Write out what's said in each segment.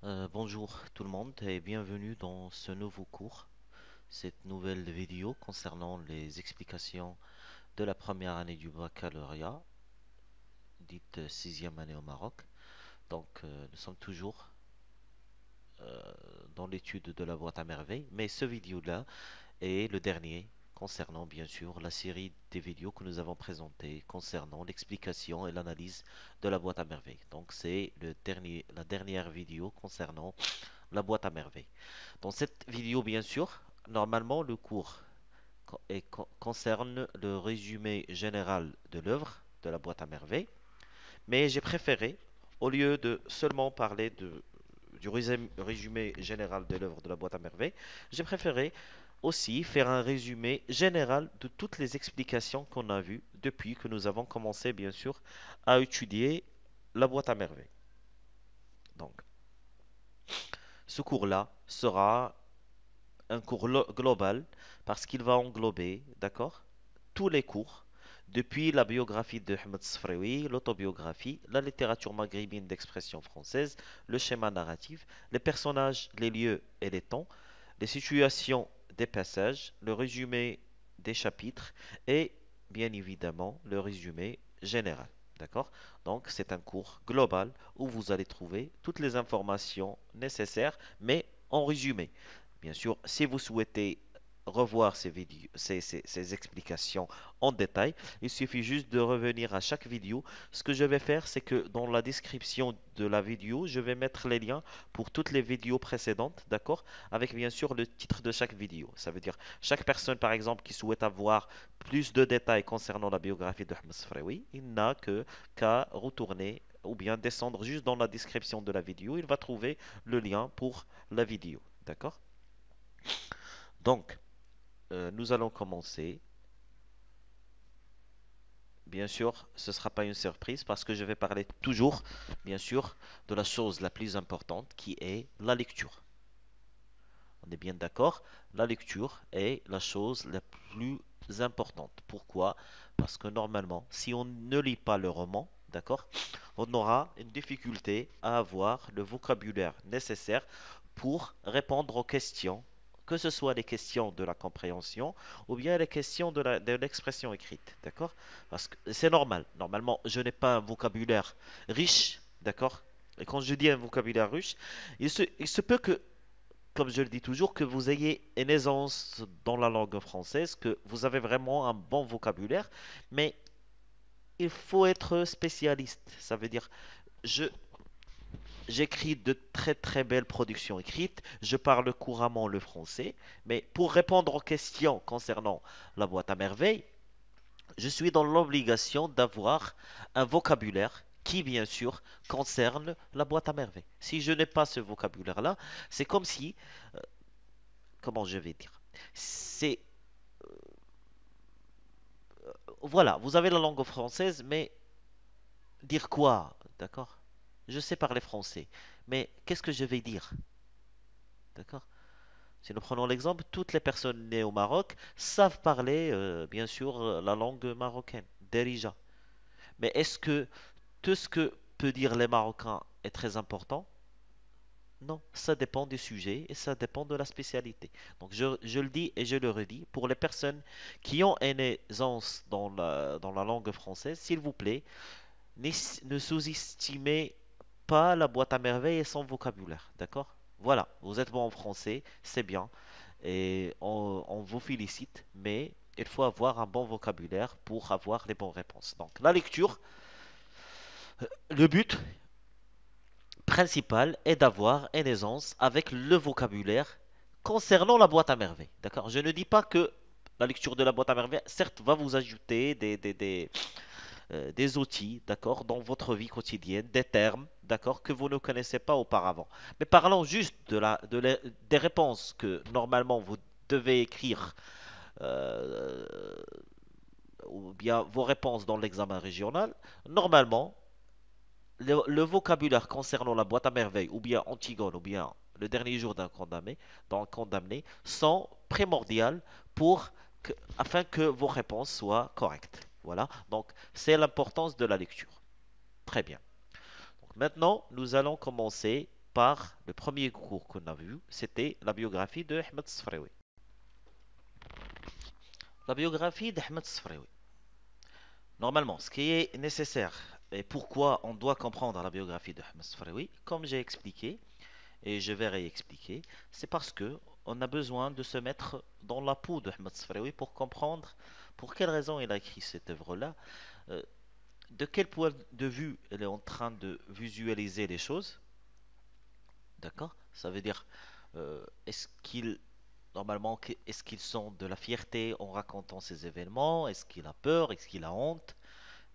Bonjour tout le monde et bienvenue dans ce nouveau cours, cette nouvelle vidéo concernant les explications de la première année du baccalauréat, dite sixième année au Maroc. Nous sommes toujours dans l'étude de la boîte à merveilles, mais ce vidéo-là est le dernier concernant bien sûr la série des vidéos que nous avons présentées concernant l'explication et l'analyse de la boîte à merveilles. Donc c'est la dernière vidéo concernant la boîte à merveilles. Dans cette vidéo, bien sûr, normalement, le cours concerne le résumé général de l'œuvre de la boîte à merveilles, mais j'ai préféré, au lieu de seulement parler du résumé général de l'œuvre de la boîte à merveilles, j'ai préféré aussi faire un résumé général de toutes les explications qu'on a vues depuis que nous avons commencé, bien sûr, à étudier la boîte à merveilles. Donc, ce cours-là sera un cours global parce qu'il va englober, d'accord, tous les cours, depuis la biographie de Ahmed Sfraoui, l'autobiographie, la littérature maghrébine d'expression française, le schéma narratif, les personnages, les lieux et les temps, les situations des passages, le résumé des chapitres et bien évidemment le résumé général. D'accord? Donc c'est un cours global où vous allez trouver toutes les informations nécessaires, mais en résumé. Bien sûr, si vous souhaitez revoir ces vidéos, ces explications en détail, il suffit juste de revenir à chaque vidéo. Ce que je vais faire, c'est que dans la description de la vidéo, je vais mettre les liens pour toutes les vidéos précédentes, d'accord? Avec bien sûr le titre de chaque vidéo. Ça veut dire chaque personne, par exemple, qui souhaite avoir plus de détails concernant la biographie de Ahmed Sfraoui, il n'a qu'à retourner ou bien descendre juste dans la description de la vidéo. Il va trouver le lien pour la vidéo, d'accord? Donc, nous allons commencer. Bien sûr, ce ne sera pas une surprise parce que je vais parler toujours, bien sûr, de la chose la plus importante qui est la lecture. On est bien d'accord? La lecture est la chose la plus importante. Pourquoi? Parce que normalement, si on ne lit pas le roman, d'accord, on aura une difficulté à avoir le vocabulaire nécessaire pour répondre aux questions, que ce soit les questions de la compréhension ou bien les questions de l'expression écrite, d'accord? Parce que c'est normal. Normalement, je n'ai pas un vocabulaire riche, d'accord? Et quand je dis un vocabulaire riche, il se peut que comme je le dis toujours, que vous ayez une aisance dans la langue française, que vous avez vraiment un bon vocabulaire, mais il faut être spécialiste. Ça veut dire, je, j'écris de très très belles productions écrites, je parle couramment le français, mais pour répondre aux questions concernant la boîte à merveilles, je suis dans l'obligation d'avoir un vocabulaire qui, bien sûr, concerne la boîte à merveilles. Si je n'ai pas ce vocabulaire-là, c'est comme si, comment je vais dire, c'est voilà, vous avez la langue française, mais dire quoi? D'accord? Je sais parler français, mais qu'est-ce que je vais dire? D'accord? Si nous prenons l'exemple, toutes les personnes nées au Maroc savent parler, bien sûr, la langue marocaine, Derija. Mais est-ce que tout ce que peut dire les Marocains est très important? Non, ça dépend du sujet et ça dépend de la spécialité. Donc je le dis et je le redis, pour les personnes qui ont une aisance dans la langue française, s'il vous plaît, ne sous-estimez pas la boîte à merveilles et son vocabulaire, d'accord? Voilà, vous êtes bon en français, c'est bien, et on vous félicite, mais il faut avoir un bon vocabulaire pour avoir les bonnes réponses. Donc, la lecture, le but principal est d'avoir une aisance avec le vocabulaire concernant la boîte à merveilles, d'accord? Je ne dis pas que la lecture de la boîte à merveilles, certes, va vous ajouter des outils, d'accord, dans votre vie quotidienne, des termes, d'accord, que vous ne connaissez pas auparavant. Mais parlons juste des réponses que normalement vous devez écrire, euh, ou bien vos réponses dans l'examen régional. Normalement, le vocabulaire concernant la boîte à merveilles, ou bien Antigone, ou bien le dernier jour d'un condamné, sont primordiales afin que vos réponses soient correctes. Voilà, donc c'est l'importance de la lecture. Très bien. Donc maintenant, nous allons commencer part, le premier cours qu'on a vu, c'était la biographie de Ahmed Sfraoui. La biographie d'Ahmed Sfraoui. Normalement, ce qui est nécessaire et pourquoi on doit comprendre la biographie d'Ahmed Sfraoui, comme j'ai expliqué, et je vais réexpliquer, c'est parce que on a besoin de se mettre dans la peau d'Ahmed Sfraoui pour comprendre pour quelle raison il a écrit cette œuvre-là, euh, de quel point de vue elle est en train de visualiser les choses, d'accord? Ça veut dire, est-ce qu'il normalement, est-ce qu'ils sont de la fierté en racontant ces événements? Est-ce qu'il a peur? Est-ce qu'il a honte?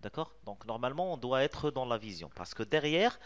D'accord? Donc normalement, on doit être dans la vision. Parce que derrière,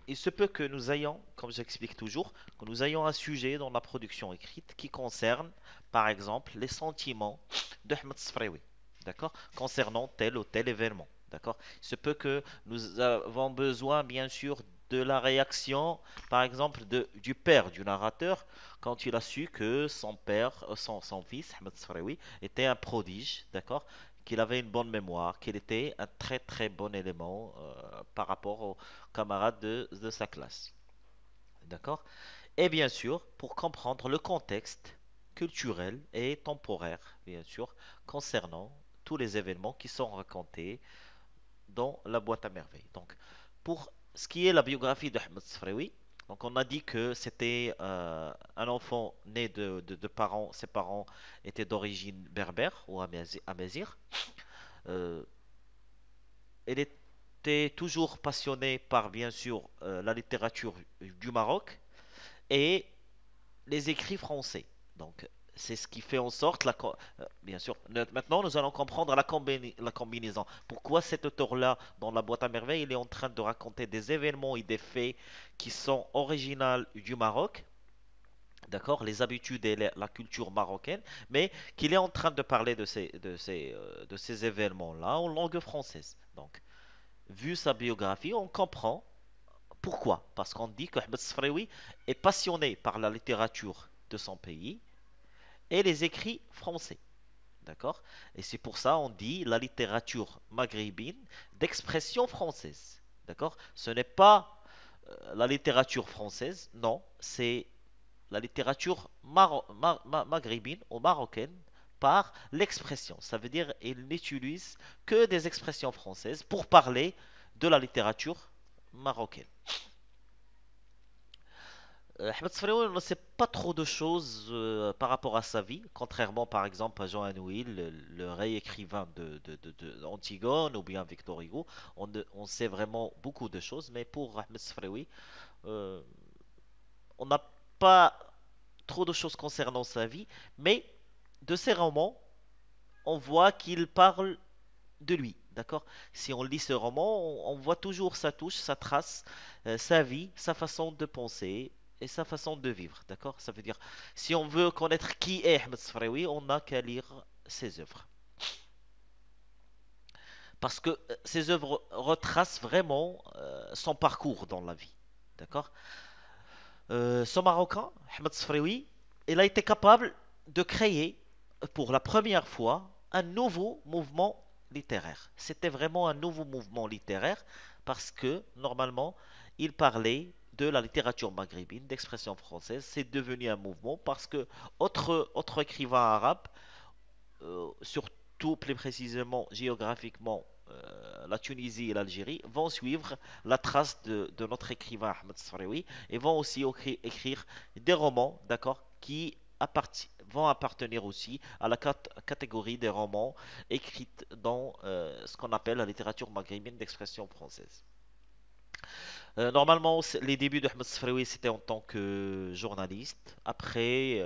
il se peut que nous ayons, comme j'explique toujours, que nous ayons un sujet dans la production écrite qui concerne, par exemple, les sentiments d'Ahmed Sfraoui. D'accord? Concernant tel ou tel événement. D'accord? Il se peut que nous avons besoin, bien sûr, de la réaction, par exemple, du père du narrateur, quand il a su que son père, son fils, Ahmed Sfraoui, était un prodige, d'accord? Qu'il avait une bonne mémoire, qu'il était un très très bon élément par rapport aux camarades de sa classe. D'accord? Et bien sûr, pour comprendre le contexte culturel et temporaire, bien sûr, concernant tous les événements qui sont racontés dans la boîte à merveilles. Donc, pour ce qui est la biographie d'Ahmed Sfraoui, donc on a dit que c'était un enfant né de parents, ses parents étaient d'origine berbère ou amazigh. Euh, Elle était toujours passionnée par, bien sûr, la littérature du Maroc et les écrits français. Donc, c'est ce qui fait en sorte, bien sûr, maintenant nous allons comprendre la combinaison. Pourquoi cet auteur-là, dans la boîte à merveilles, il est en train de raconter des événements et des faits qui sont originaux du Maroc, d'accord, les habitudes et la culture marocaine, mais qu'il est en train de parler de ces événements-là en langue française. Donc, vu sa biographie, on comprend pourquoi. Parce qu'on dit que Ahmed Sfraoui est passionné par la littérature de son pays et les écrits français. D'accord? Et c'est pour ça on dit la littérature maghrébine d'expression française. D'accord? Ce n'est pas la littérature française, non, c'est la littérature maghrébine ou marocaine par l'expression. Ça veut dire qu'il n'utilise que des expressions françaises pour parler de la littérature marocaine. Ahmed Sfraoui ne sait pas trop de choses par rapport à sa vie, contrairement par exemple à Jean Anouilh, le réécrivain d'Antigone ou bien Victor Hugo. On sait vraiment beaucoup de choses, mais pour Ahmed Sfraoui, euh, on n'a pas trop de choses concernant sa vie, mais de ses romans, on voit qu'il parle de lui. D'accord? Si on lit ce roman, on voit toujours sa touche, sa trace, sa vie, sa façon de penser et sa façon de vivre. D'accord? Ça veut dire, si on veut connaître qui est Ahmed Sfraoui, on n'a qu'à lire ses œuvres. Parce que ces œuvres retracent vraiment son parcours dans la vie. D'accord? Ce Marocain, Ahmed Sfraoui, il a été capable de créer pour la première fois un nouveau mouvement littéraire. C'était vraiment un nouveau mouvement littéraire parce que normalement, il parlait de la littérature maghrébine, d'expression française. C'est devenu un mouvement parce que autres écrivains arabes, surtout plus précisément géographiquement la Tunisie et l'Algérie, vont suivre la trace de notre écrivain Ahmed Sfraoui et vont aussi écrire des romans, d'accord, qui vont appartenir aussi à la catégorie des romans écrits dans ce qu'on appelle la littérature maghrébine d'expression française. Normalement, les débuts de Ahmed Sfraoui, c'était en tant que journaliste. Après,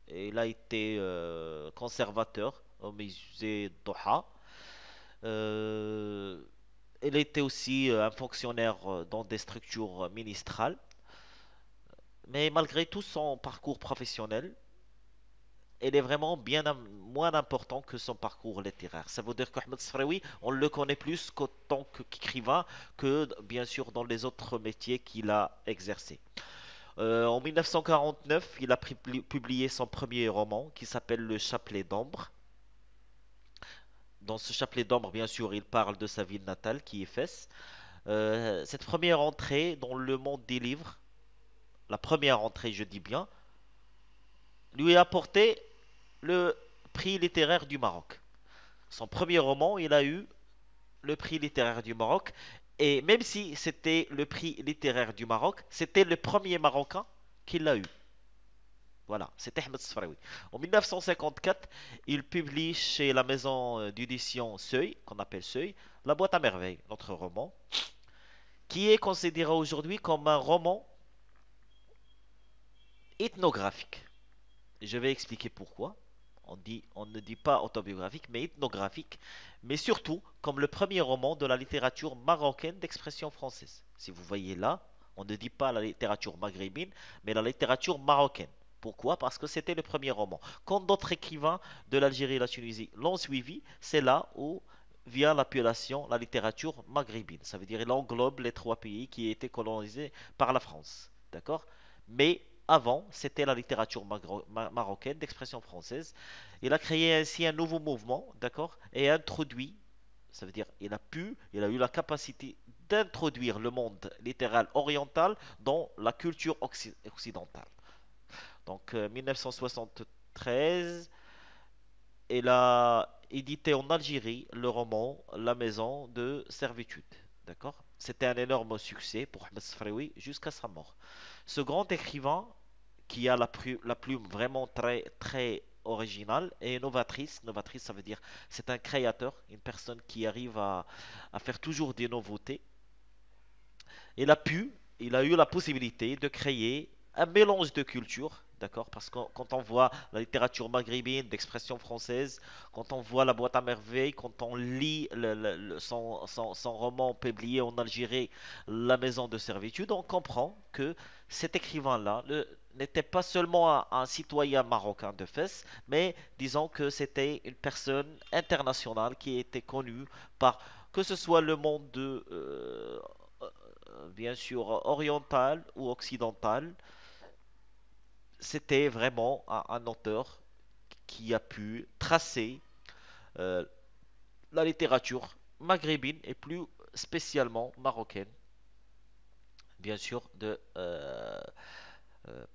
il a été conservateur au musée Doha. Euh, il était aussi un fonctionnaire dans des structures ministrales. Mais malgré tout son parcours professionnel, il est vraiment moins important que son parcours littéraire. Ça veut dire qu'Ahmed Sfraoui, on le connaît plus qu'en tant qu'écrivain que bien sûr dans les autres métiers qu'il a exercés. En 1949, il a publié son premier roman qui s'appelle Le Chapelet d'Ambre. Dans ce chapelet d'ombre, bien sûr, il parle de sa ville natale qui est Fès. Cette première entrée dans le monde des livres, la première entrée, je dis bien, lui a apporté le prix littéraire du Maroc. Son premier roman, il a eu le prix littéraire du Maroc. Et même si c'était le prix littéraire du Maroc, c'était le premier Marocain qui l'a eu. Voilà, c'était Ahmed Sfraoui. En 1954, il publie chez la maison d'édition Seuil, qu'on appelle Seuil, La Boîte à Merveilles, notre roman, qui est considéré aujourd'hui comme un roman ethnographique. Je vais expliquer pourquoi. On ne dit pas autobiographique, mais ethnographique, mais surtout comme le premier roman de la littérature marocaine d'expression française. Si vous voyez là, on ne dit pas la littérature maghrébine, mais la littérature marocaine. Pourquoi? Parce que c'était le premier roman. Quand d'autres écrivains de l'Algérie et la Tunisie l'ont suivi, c'est là où vient l'appellation la littérature maghrébine. Ça veut dire qu'il englobe les trois pays qui étaient colonisés par la France. D'accord? Mais avant, c'était la littérature marocaine d'expression française. Il a créé ainsi un nouveau mouvement, d'accord, et introduit, ça veut dire il a eu la capacité d'introduire le monde littéral oriental dans la culture occidentale. Donc, 1973, il a édité en Algérie le roman La maison de servitude, d'accord. C'était un énorme succès pour Ahmed Sfraoui jusqu'à sa mort. Ce grand écrivain qui a la plume vraiment très, très originale et novatrice. Novatrice, ça veut dire c'est un créateur, une personne qui arrive à faire toujours des nouveautés. Il a pu, il a eu la possibilité de créer un mélange de cultures, d'accord? Parce que quand on voit la littérature maghrébine d'expression française, quand on voit La Boîte à Merveilles, quand on lit son roman publié en Algérie, La Maison de Servitude, on comprend que cet écrivain-là n'était pas seulement un citoyen marocain de Fès, mais disons que c'était une personne internationale qui était connue par que ce soit le monde bien sûr oriental ou occidental, c'était vraiment un auteur qui a pu tracer euh, la littérature maghrébine et plus spécialement marocaine, bien sûr,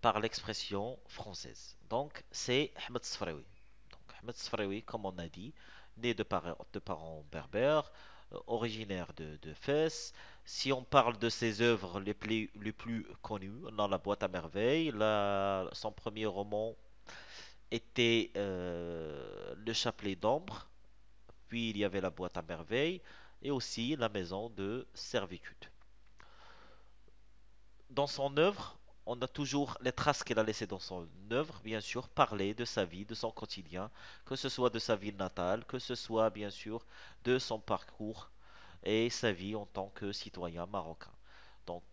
par l'expression française. Donc, c'est Ahmed Sfraoui. Donc, Ahmed Sfraoui, comme on a dit, né de parents berbères, originaire de Fès. Si on parle de ses œuvres les plus connues, dans La Boîte à Merveilles, son premier roman était Le Chapelet d'Ombre, puis il y avait La Boîte à Merveilles, et aussi La Maison de Servitude. Dans son œuvre, on a toujours les traces qu'elle a laissées dans son œuvre, bien sûr, parler de sa vie, de son quotidien, que ce soit de sa ville natale, que ce soit bien sûr de son parcours et sa vie en tant que citoyen marocain. Donc,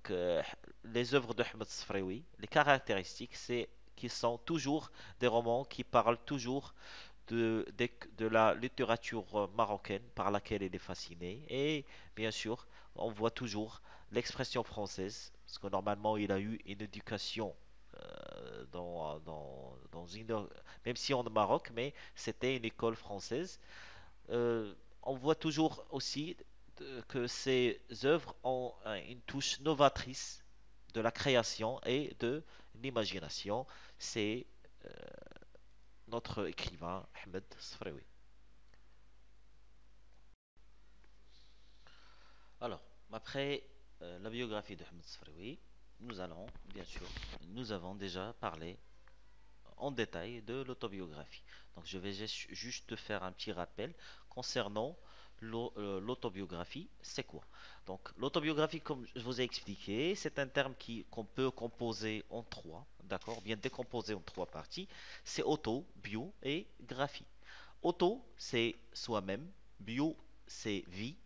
les œuvres de Ahmed Sfraoui, les caractéristiques, c'est qu'ils sont toujours des romans qui parlent toujours de la littérature marocaine par laquelle il est fasciné. Et bien sûr, on voit toujours l'expression française, parce que normalement il a eu une éducation dans une, même si on est au Maroc, mais c'était une école française. On voit toujours aussi que ces œuvres ont une touche novatrice de la création et de l'imagination. C'est notre écrivain Ahmed Sfraoui. Alors, après la biographie de Ahmed Sfraoui, nous allons, bien sûr, nous avons déjà parlé en détail de l'autobiographie. Donc, je vais juste faire un petit rappel concernant l'autobiographie. C'est quoi? Donc, l'autobiographie, comme je vous ai expliqué, c'est un terme qu'on peut composer en trois, d'accord? Bien décomposer en trois parties. C'est auto, bio et graphie. Auto, c'est soi-même. Bio, c'est vie.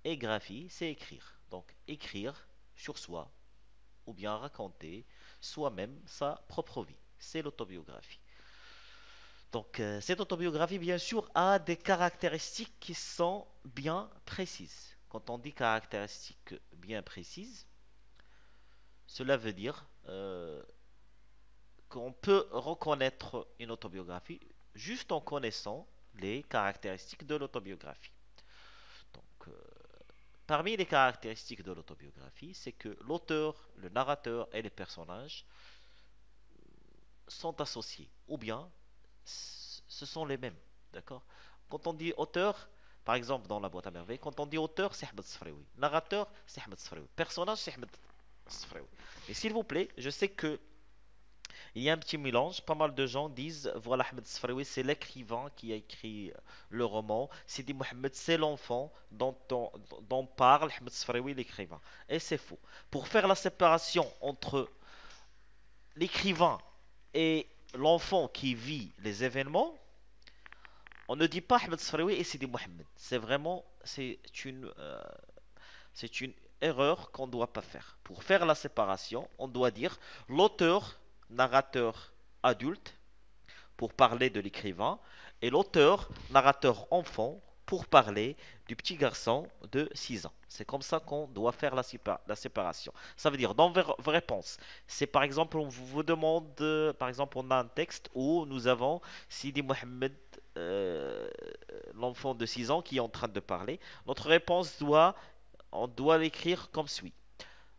Et graphie, c'est écrire. Donc écrire sur soi ou bien raconter soi-même sa propre vie. C'est l'autobiographie. Donc cette autobiographie, bien sûr, a des caractéristiques qui sont bien précises. Quand on dit caractéristiques bien précises, cela veut dire qu'on peut reconnaître une autobiographie juste en connaissant les caractéristiques de l'autobiographie. Donc, parmi les caractéristiques de l'autobiographie, c'est que l'auteur, le narrateur et les personnages sont associés, ou bien ce sont les mêmes, d'accord? Quand on dit auteur, par exemple dans La Boîte à Merveilles, quand on dit auteur, c'est Ahmed Sfraoui. Narrateur, c'est Ahmed Sfraoui. Personnage, c'est Ahmed Sfraoui. Mais s'il vous plaît, je sais que il y a un petit mélange. Pas mal de gens disent, voilà, Ahmed Sfraoui, c'est l'écrivain qui a écrit le roman. Sidi Mohamed, c'est l'enfant dont parle Ahmed Sfraoui, l'écrivain. Et c'est faux. Pour faire la séparation entre l'écrivain et l'enfant qui vit les événements, on ne dit pas Ahmed Sfraoui et Sidi Mohamed. C'est vraiment, c'est une erreur qu'on ne doit pas faire. Pour faire la séparation, on doit dire l'auteur, narrateur adulte, pour parler de l'écrivain, et l'auteur, narrateur enfant, pour parler du petit garçon de 6 ans. C'est comme ça qu'on doit faire la séparation. Ça veut dire, dans vos réponses, c'est par exemple, on vous demande, par exemple, on a un texte où nous avons Sidi Mohamed, l'enfant de 6 ans, qui est en train de parler. Notre réponse on doit l'écrire comme suit.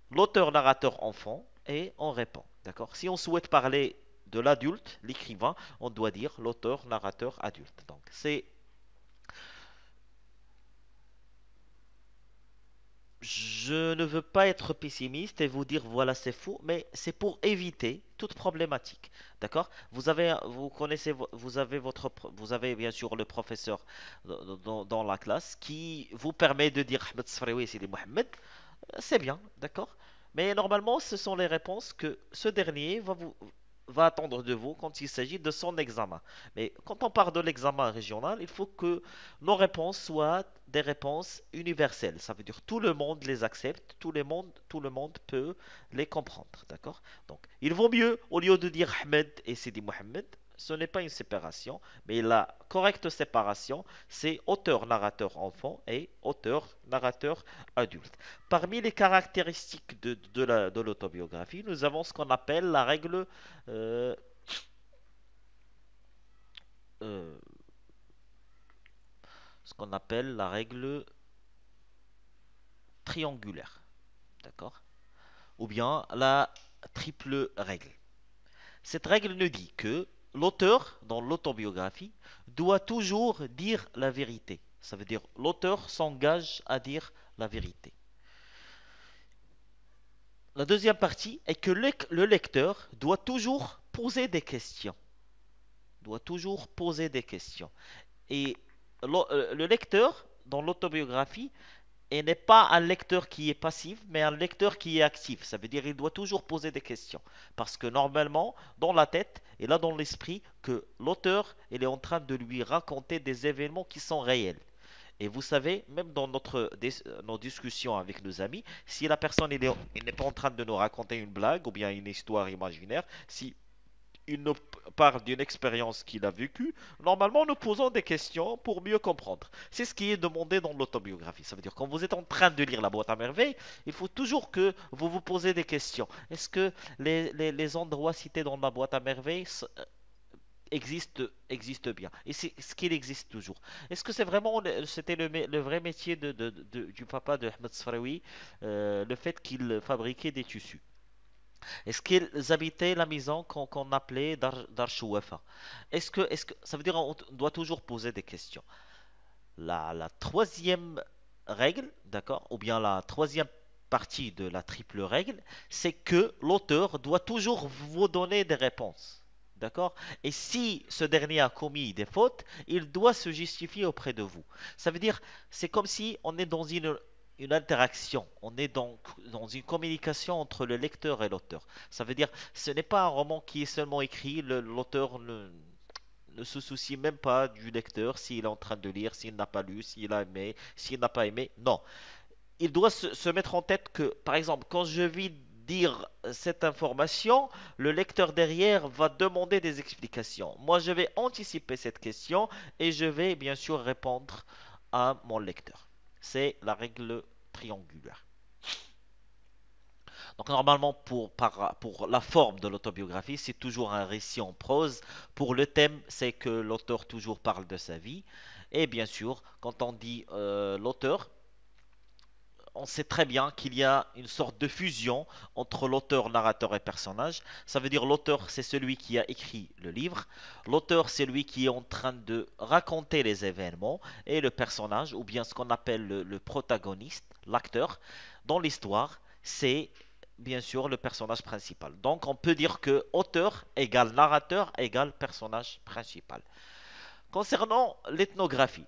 L'auteur, narrateur, enfant, et on répond. D'accord? Si on souhaite parler de l'adulte, l'écrivain, on doit dire l'auteur, narrateur, adulte. Donc, je ne veux pas être pessimiste et vous dire voilà c'est faux, mais c'est pour éviter toute problématique. D'accord? Vous connaissez, vous avez bien sûr le professeur dans la classe qui vous permet de dire Ahmed Sfraoui et Sidi Mohamed. C'est bien, d'accord? Mais normalement, ce sont les réponses que ce dernier va attendre de vous quand il s'agit de son examen. Mais quand on parle de l'examen régional, il faut que nos réponses soient des réponses universelles. Ça veut dire tout le monde les accepte, tout le monde peut les comprendre, d'accord? Donc, il vaut mieux, au lieu de dire Ahmed et Sidi Mohamed, ce n'est pas une séparation, mais la correcte séparation, c'est auteur, narrateur, enfant et auteur, narrateur, adulte. Parmi les caractéristiques de l'autobiographie, nous avons ce qu'on appelle la règle, euh, euh, ce qu'on appelle la règle triangulaire, d'accord? Ou bien la triple règle. Cette règle nous dit que l'auteur, dans l'autobiographie, doit toujours dire la vérité. Ça veut dire l'auteur s'engage à dire la vérité. La deuxième partie est que le lecteur doit toujours poser des questions. Doit toujours poser des questions. Et le lecteur, dans l'autobiographie, n'est pas un lecteur qui est passif, mais un lecteur qui est actif. Ça veut dire qu'il doit toujours poser des questions. Parce que normalement, dans la tête et là dans l'esprit, que l'auteur, il est en train de lui raconter des événements qui sont réels. Et vous savez, même dans nos discussions avec nos amis, si la personne il n'est pas en train de nous raconter une blague ou bien une histoire imaginaire, si il nous parle d'une expérience qu'il a vécue, normalement nous posons des questions pour mieux comprendre. C'est ce qui est demandé dans l'autobiographie. Ça veut dire quand vous êtes en train de lire La Boîte à merveilles, il faut toujours que vous vous posez des questions. Est-ce que les endroits cités dans La Boîte à merveilles existent bien? Et c'est ce qu'il existe toujours. Est-ce que c'était le vrai métier du papa de Ahmed Sfraoui, le fait qu'il fabriquait des tissus? Est-ce qu'ils habitaient la maison qu'on appelait Dar Chouefa? Ça veut dire qu'on doit toujours poser des questions. La troisième règle, d'accord, ou bien la troisième partie de la triple règle, c'est que l'auteur doit toujours vous donner des réponses. D'accord? Et si ce dernier a commis des fautes, il doit se justifier auprès de vous. Ça veut dire, c'est comme si on est dans une interaction, on est dans une communication entre le lecteur et l'auteur. Ça veut dire, ce n'est pas un roman qui est seulement écrit, l'auteur ne se soucie même pas du lecteur, s'il est en train de lire, s'il n'a pas lu, s'il a aimé, s'il n'a pas aimé. Non. Il doit se mettre en tête que, par exemple, quand je vais dire cette information, le lecteur derrière va demander des explications. Moi, je vais anticiper cette question et je vais bien sûr répondre à mon lecteur. C'est la règle triangulaire. Donc normalement, pour la forme de l'autobiographie, c'est toujours un récit en prose. Pour le thème, c'est que l'auteur toujours parle de sa vie. Et bien sûr, quand on dit l'auteur, on sait très bien qu'il y a une sorte de fusion entre l'auteur, narrateur et personnage. Ça veut dire l'auteur, c'est celui qui a écrit le livre. L'auteur, c'est lui qui est en train de raconter les événements. Et le personnage, ou bien ce qu'on appelle le protagoniste, l'acteur, dans l'histoire, c'est bien sûr le personnage principal. Donc on peut dire que auteur égale narrateur égale personnage principal. Concernant l'ethnographie,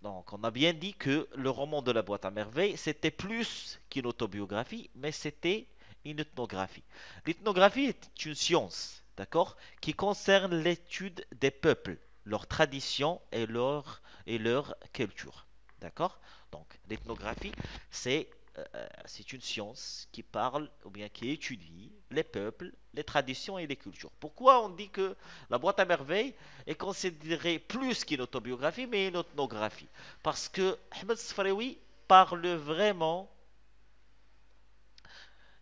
donc, on a bien dit que le roman de la boîte à merveilles, c'était plus qu'une autobiographie, mais c'était une ethnographie. L'ethnographie est une science, d'accord, qui concerne l'étude des peuples, leurs traditions et leur culture, d'accord. Donc, l'ethnographie, c'est c'est une science qui parle ou bien qui étudie les peuples, les traditions et les cultures. Pourquoi on dit que la boîte à merveilles est considérée plus qu'une autobiographie, mais une ethnographie? Parce que Ahmed Sfraoui parle vraiment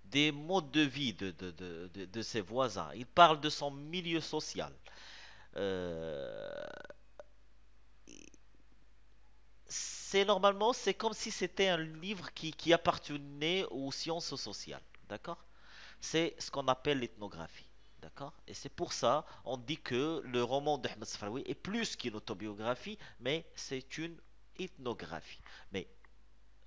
des modes de vie de ses voisins. Il parle de son milieu social. Euh, c'est comme si c'était un livre qui appartenait aux sciences sociales. D'accord? C'est ce qu'on appelle l'ethnographie. D'accord? Et c'est pour ça on dit que le roman d'Ahmed Sfraoui est plus qu'une autobiographie, mais c'est une ethnographie. Mais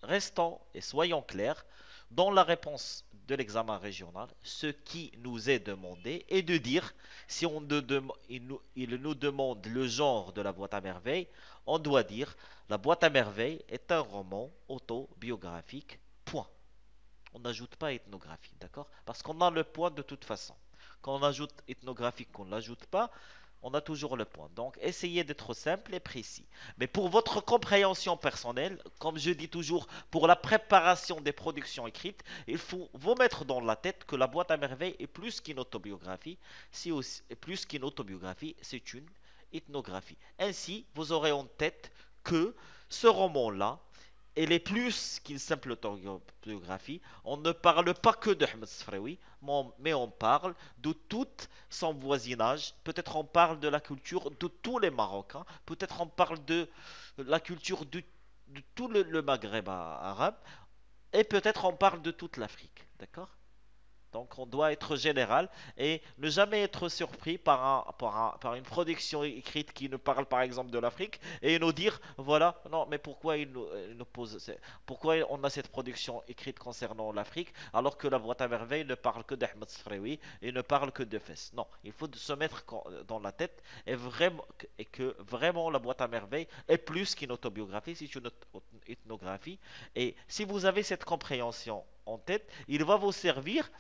restons et soyons clairs, dans la réponse de l'examen régional, ce qui nous est demandé est de dire, si il nous demande le genre de la boîte à merveilles, on doit dire la boîte à merveilles est un roman autobiographique, point. On n'ajoute pas ethnographie, d'accord? Parce qu'on a le point de toute façon. Quand on ajoute ethnographique, qu'on ne l'ajoute pas, on a toujours le point. Donc, essayez d'être simple et précis. Mais pour votre compréhension personnelle, comme je dis toujours, pour la préparation des productions écrites, il faut vous mettre dans la tête que la boîte à merveilles est plus qu'une autobiographie. Si aussi, plus qu'une autobiographie, c'est une ethnographie. Ainsi, vous aurez en tête que ce roman-là, elle est plus qu'une simple autobiographie. On ne parle pas que de Ahmed Sfraoui, mais on parle de tout son voisinage. Peut-être on parle de la culture de tous les Marocains. Peut-être on parle de la culture de tout le Maghreb arabe. Et peut-être on parle de toute l'Afrique. D'accord? Donc on doit être général et ne jamais être surpris par une production écrite qui nous parle par exemple de l'Afrique et nous dire voilà, non, mais pourquoi il nous pose, pourquoi on a cette production écrite concernant l'Afrique alors que la boîte à merveille ne parle que d'Ahmed Sfraoui et ne parle que de Fès. Non, il faut se mettre dans la tête et que vraiment la boîte à merveille est plus qu'une autobiographie, c'est une ethnographie et si vous avez cette compréhension en tête, il va vous servir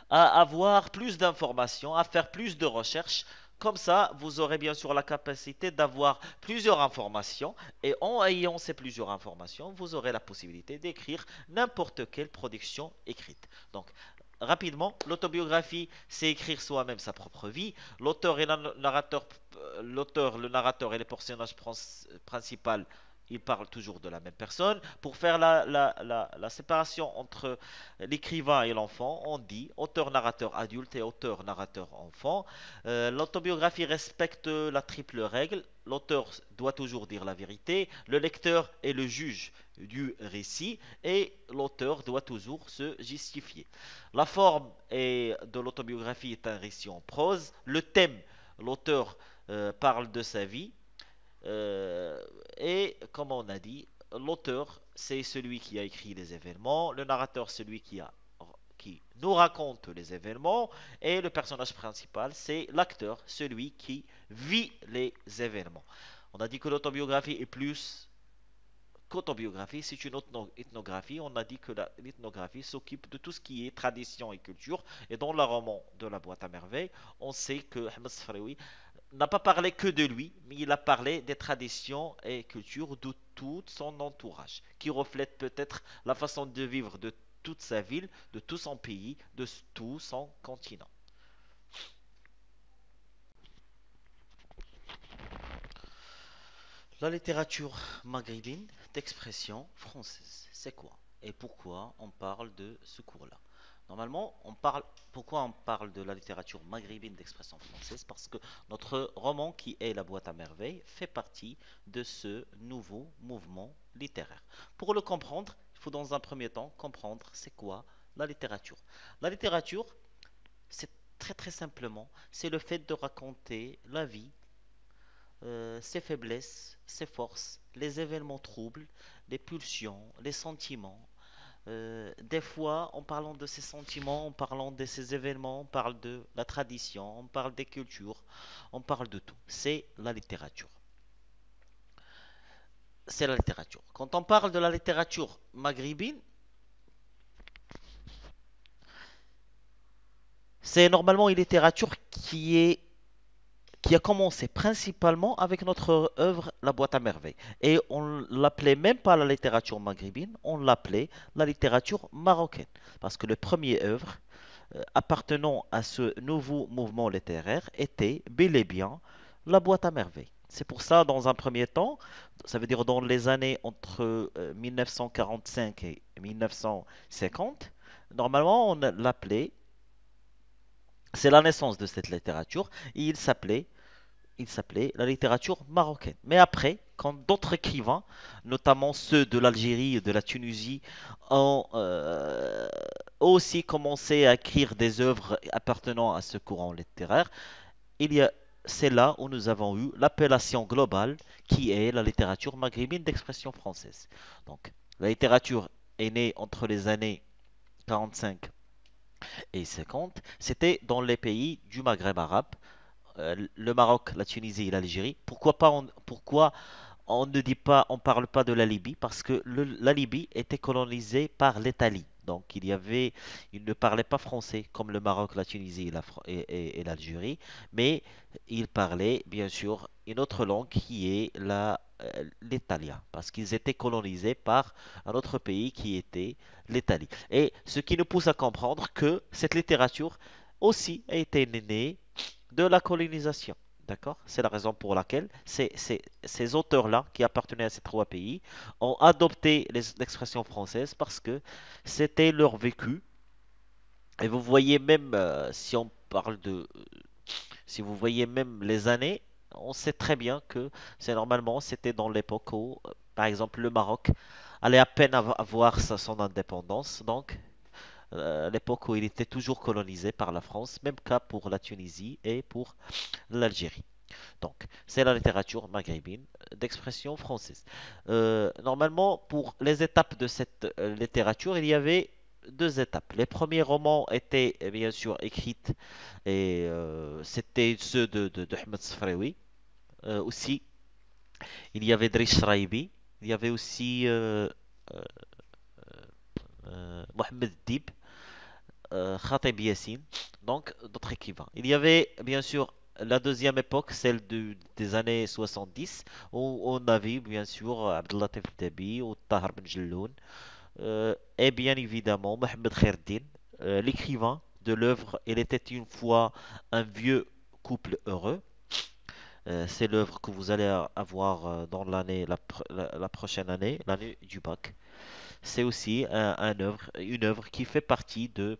à avoir plus d'informations, à faire plus de recherches. Comme ça, vous aurez bien sûr la capacité d'avoir plusieurs informations et en ayant ces plusieurs informations, vous aurez la possibilité d'écrire n'importe quelle production écrite. Donc, rapidement, l'autobiographie, c'est écrire soi-même sa propre vie. L'auteur et le narrateur, le narrateur et les personnages principaux, ils parlent toujours de la même personne. Pour faire la séparation entre l'écrivain et l'enfant, on dit auteur-narrateur adulte et auteur-narrateur enfant. L'autobiographie respecte la triple règle. L'auteur doit toujours dire la vérité, le lecteur est le juge du récit et l'auteur doit toujours se justifier. La forme de l'autobiographie est un récit en prose. Le thème, l'auteur parle de sa vie. Euh, et comme on a dit, l'auteur, c'est celui qui a écrit les événements, le narrateur, celui qui nous raconte les événements, et le personnage principal, c'est l'acteur, celui qui vit les événements. On a dit que l'autobiographie est plus qu'autobiographie, c'est une ethnographie. On a dit que l'ethnographie s'occupe de tout ce qui est tradition et culture. Et dans le roman de la boîte à merveilles, on sait que Ahmed Sfraoui n'a pas parlé que de lui, mais il a parlé des traditions et cultures de tout son entourage, qui reflète peut-être la façon de vivre de toute sa ville, de tout son pays, de tout son continent. La littérature maghrébine d'expression française, c'est quoi? Et pourquoi on parle de ce cours-là? Normalement, pourquoi on parle de la littérature maghrébine d'expression française? Parce que notre roman qui est La boîte à merveilles fait partie de ce nouveau mouvement littéraire. Pour le comprendre, il faut dans un premier temps comprendre c'est quoi la littérature. La littérature, c'est très très simplement, c'est le fait de raconter la vie, ses faiblesses, ses forces, les événements troubles, les pulsions, les sentiments. Des fois, en parlant de ces sentiments, en parlant de ces événements, on parle de la tradition, on parle des cultures, on parle de tout. C'est la littérature. C'est la littérature. Quand on parle de la littérature maghrébine, c'est normalement une littérature qui a commencé principalement avec notre œuvre La Boîte à Merveilles. Et on l'appelait même pas la littérature maghrébine, on l'appelait la littérature marocaine. Parce que le premier œuvre appartenant à ce nouveau mouvement littéraire était bel et bien La Boîte à Merveilles. C'est pour ça, dans un premier temps, ça veut dire dans les années entre 1945 et 1950, normalement on l'appelait, c'est la naissance de cette littérature, et il s'appelait la littérature marocaine. Mais après, quand d'autres écrivains, notamment ceux de l'Algérie et de la Tunisie, ont aussi commencé à écrire des œuvres appartenant à ce courant littéraire, il y a, c'est là où nous avons eu l'appellation globale qui est la littérature maghrébine d'expression française. Donc, la littérature est née entre les années 45 et 50. C'était dans les pays du Maghreb arabe, le Maroc, la Tunisie et l'Algérie. Pourquoi on ne dit pas, on parle pas de la Libye? Parce que la Libye était colonisée par l'Italie. Donc il ne parlait pas français comme le Maroc, la Tunisie et l'Algérie, mais il parlait bien sûr une autre langue qui est l'italien, parce qu'ils étaient colonisés par un autre pays qui était l'Italie. Et ce qui nous pousse à comprendre que cette littérature aussi a été née de la colonisation. D'accord? C'est la raison pour laquelle ces auteurs-là, qui appartenaient à ces trois pays, ont adopté l'expression française parce que c'était leur vécu. Et vous voyez même, si vous voyez même les années, on sait très bien que c'était dans l'époque où, par exemple, le Maroc allait à peine avoir son indépendance. Donc, l'époque où il était toujours colonisé par la France, même cas pour la Tunisie et pour l'Algérie. Donc, c'est la littérature maghrébine d'expression française. Normalement, pour les étapes de cette littérature, il y avait deux étapes. Les premiers romans étaient bien sûr écrits et c'était ceux de Ahmed Sfraoui. Aussi, il y avait Driss Shraibi, il y avait aussi Mohamed Dib, Khatib Yassine, donc d'autres écrivains. Il y avait bien sûr la deuxième époque, celle des années 70, où on avait bien sûr Abdelatif Dabi ou Tahar Ben Jelloun, et bien évidemment Mohamed Khairdin, l'écrivain de l'œuvre Il était une fois un vieux couple heureux. C'est l'œuvre que vous allez avoir dans la prochaine année, l'année du bac. C'est aussi une œuvre qui fait partie de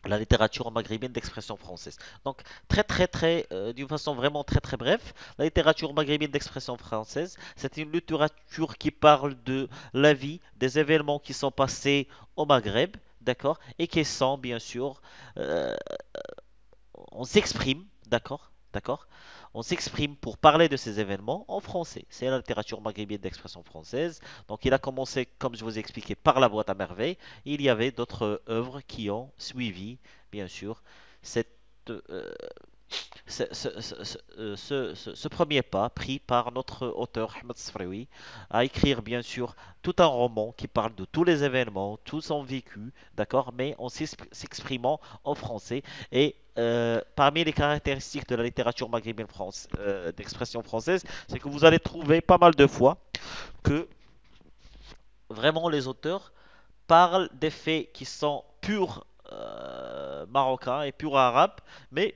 la littérature maghrébine d'expression française. Donc, très, très, très, d'une façon vraiment très, très bref, la littérature maghrébine d'expression française, c'est une littérature qui parle de la vie, des événements qui sont passés au Maghreb, d'accord, et qui sont, bien sûr, euh, on s'exprime, d'accord, d'accord, on s'exprime pour parler de ces événements en français. C'est la littérature maghrébine d'expression française. Donc, il a commencé, comme je vous ai expliqué, par la boîte à merveilles. Il y avait d'autres œuvres qui ont suivi, bien sûr, cette, euh, ce premier pas pris par notre auteur Ahmed Sfraoui à écrire bien sûr tout un roman qui parle de tous les événements, tout son vécu, d'accord, mais en s'exprimant en français. Et parmi les caractéristiques de la littérature maghrébine d'expression française, c'est que vous allez trouver pas mal de fois que vraiment les auteurs parlent des faits qui sont purs marocains et purs arabes, mais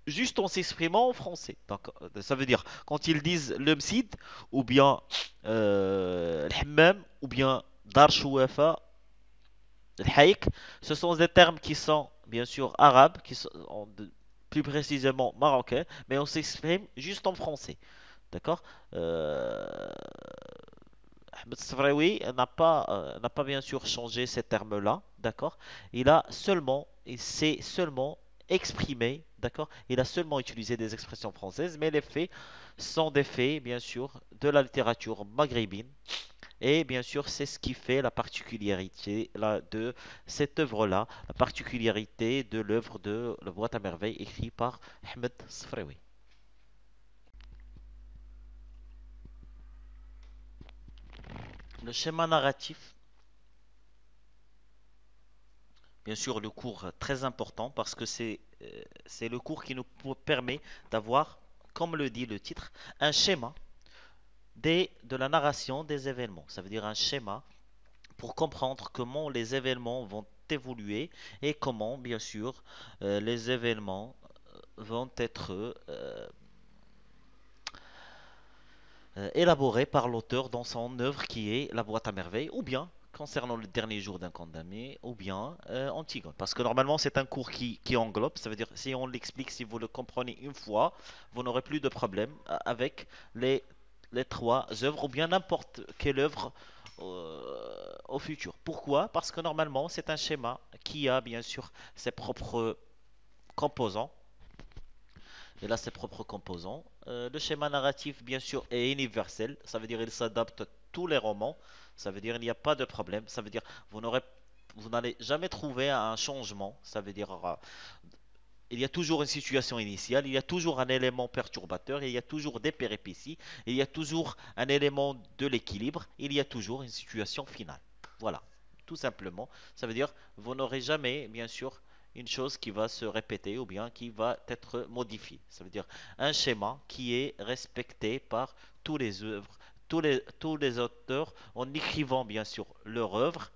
juste en s'exprimant en français. Donc, ça veut dire, quand ils disent le msid, ou bien l'hammam, ou bien dar chouafa, l'haïk, ce sont des termes qui sont bien sûr arabes, qui sont plus précisément marocains, mais on s'exprime juste en français. D'accord? Ahmed Sfraoui n'a pas bien sûr changé ces termes-là, d'accord? Il s'est seulement exprimé, d'accord? Il a seulement utilisé des expressions françaises, mais les faits sont des faits, bien sûr, de la littérature maghrébine. Et bien sûr, c'est ce qui fait la particularité de cette œuvre-là, la particularité de l'œuvre de La Boîte à Merveille écrite par Ahmed Sfraoui. Le schéma narratif, bien sûr, le cours très important parce que c'est le cours qui nous permet d'avoir, comme le dit le titre, un schéma de la narration des événements. Ça veut dire un schéma pour comprendre comment les événements vont évoluer et comment, bien sûr, les événements vont être élaborés par l'auteur dans son œuvre qui est La Boîte à Merveille, ou bien concernant le dernier jour d'un condamné, ou bien Antigone. Parce que normalement, c'est un cours qui englobe, ça veut dire si on l'explique, si vous le comprenez une fois, vous n'aurez plus de problème avec les trois œuvres, ou bien n'importe quelle œuvre au futur. Pourquoi? Parce que normalement, c'est un schéma qui a bien sûr ses propres composants. Il a ses propres composants. Le schéma narratif, bien sûr, est universel. Ça veut dire qu'il s'adapte à tous les romans. Ça veut dire qu'il n'y a pas de problème. Ça veut dire vous n'allez jamais trouver un changement. Ça veut dire il y a toujours une situation initiale, il y a toujours un élément perturbateur, il y a toujours des péripéties, il y a toujours un élément de l'équilibre, il y a toujours une situation finale. Voilà, tout simplement. Ça veut dire vous n'aurez jamais, bien sûr, une chose qui va se répéter ou bien qui va être modifiée. Ça veut dire un schéma qui est respecté par tous les œuvres, tous les auteurs en écrivant bien sûr leur œuvre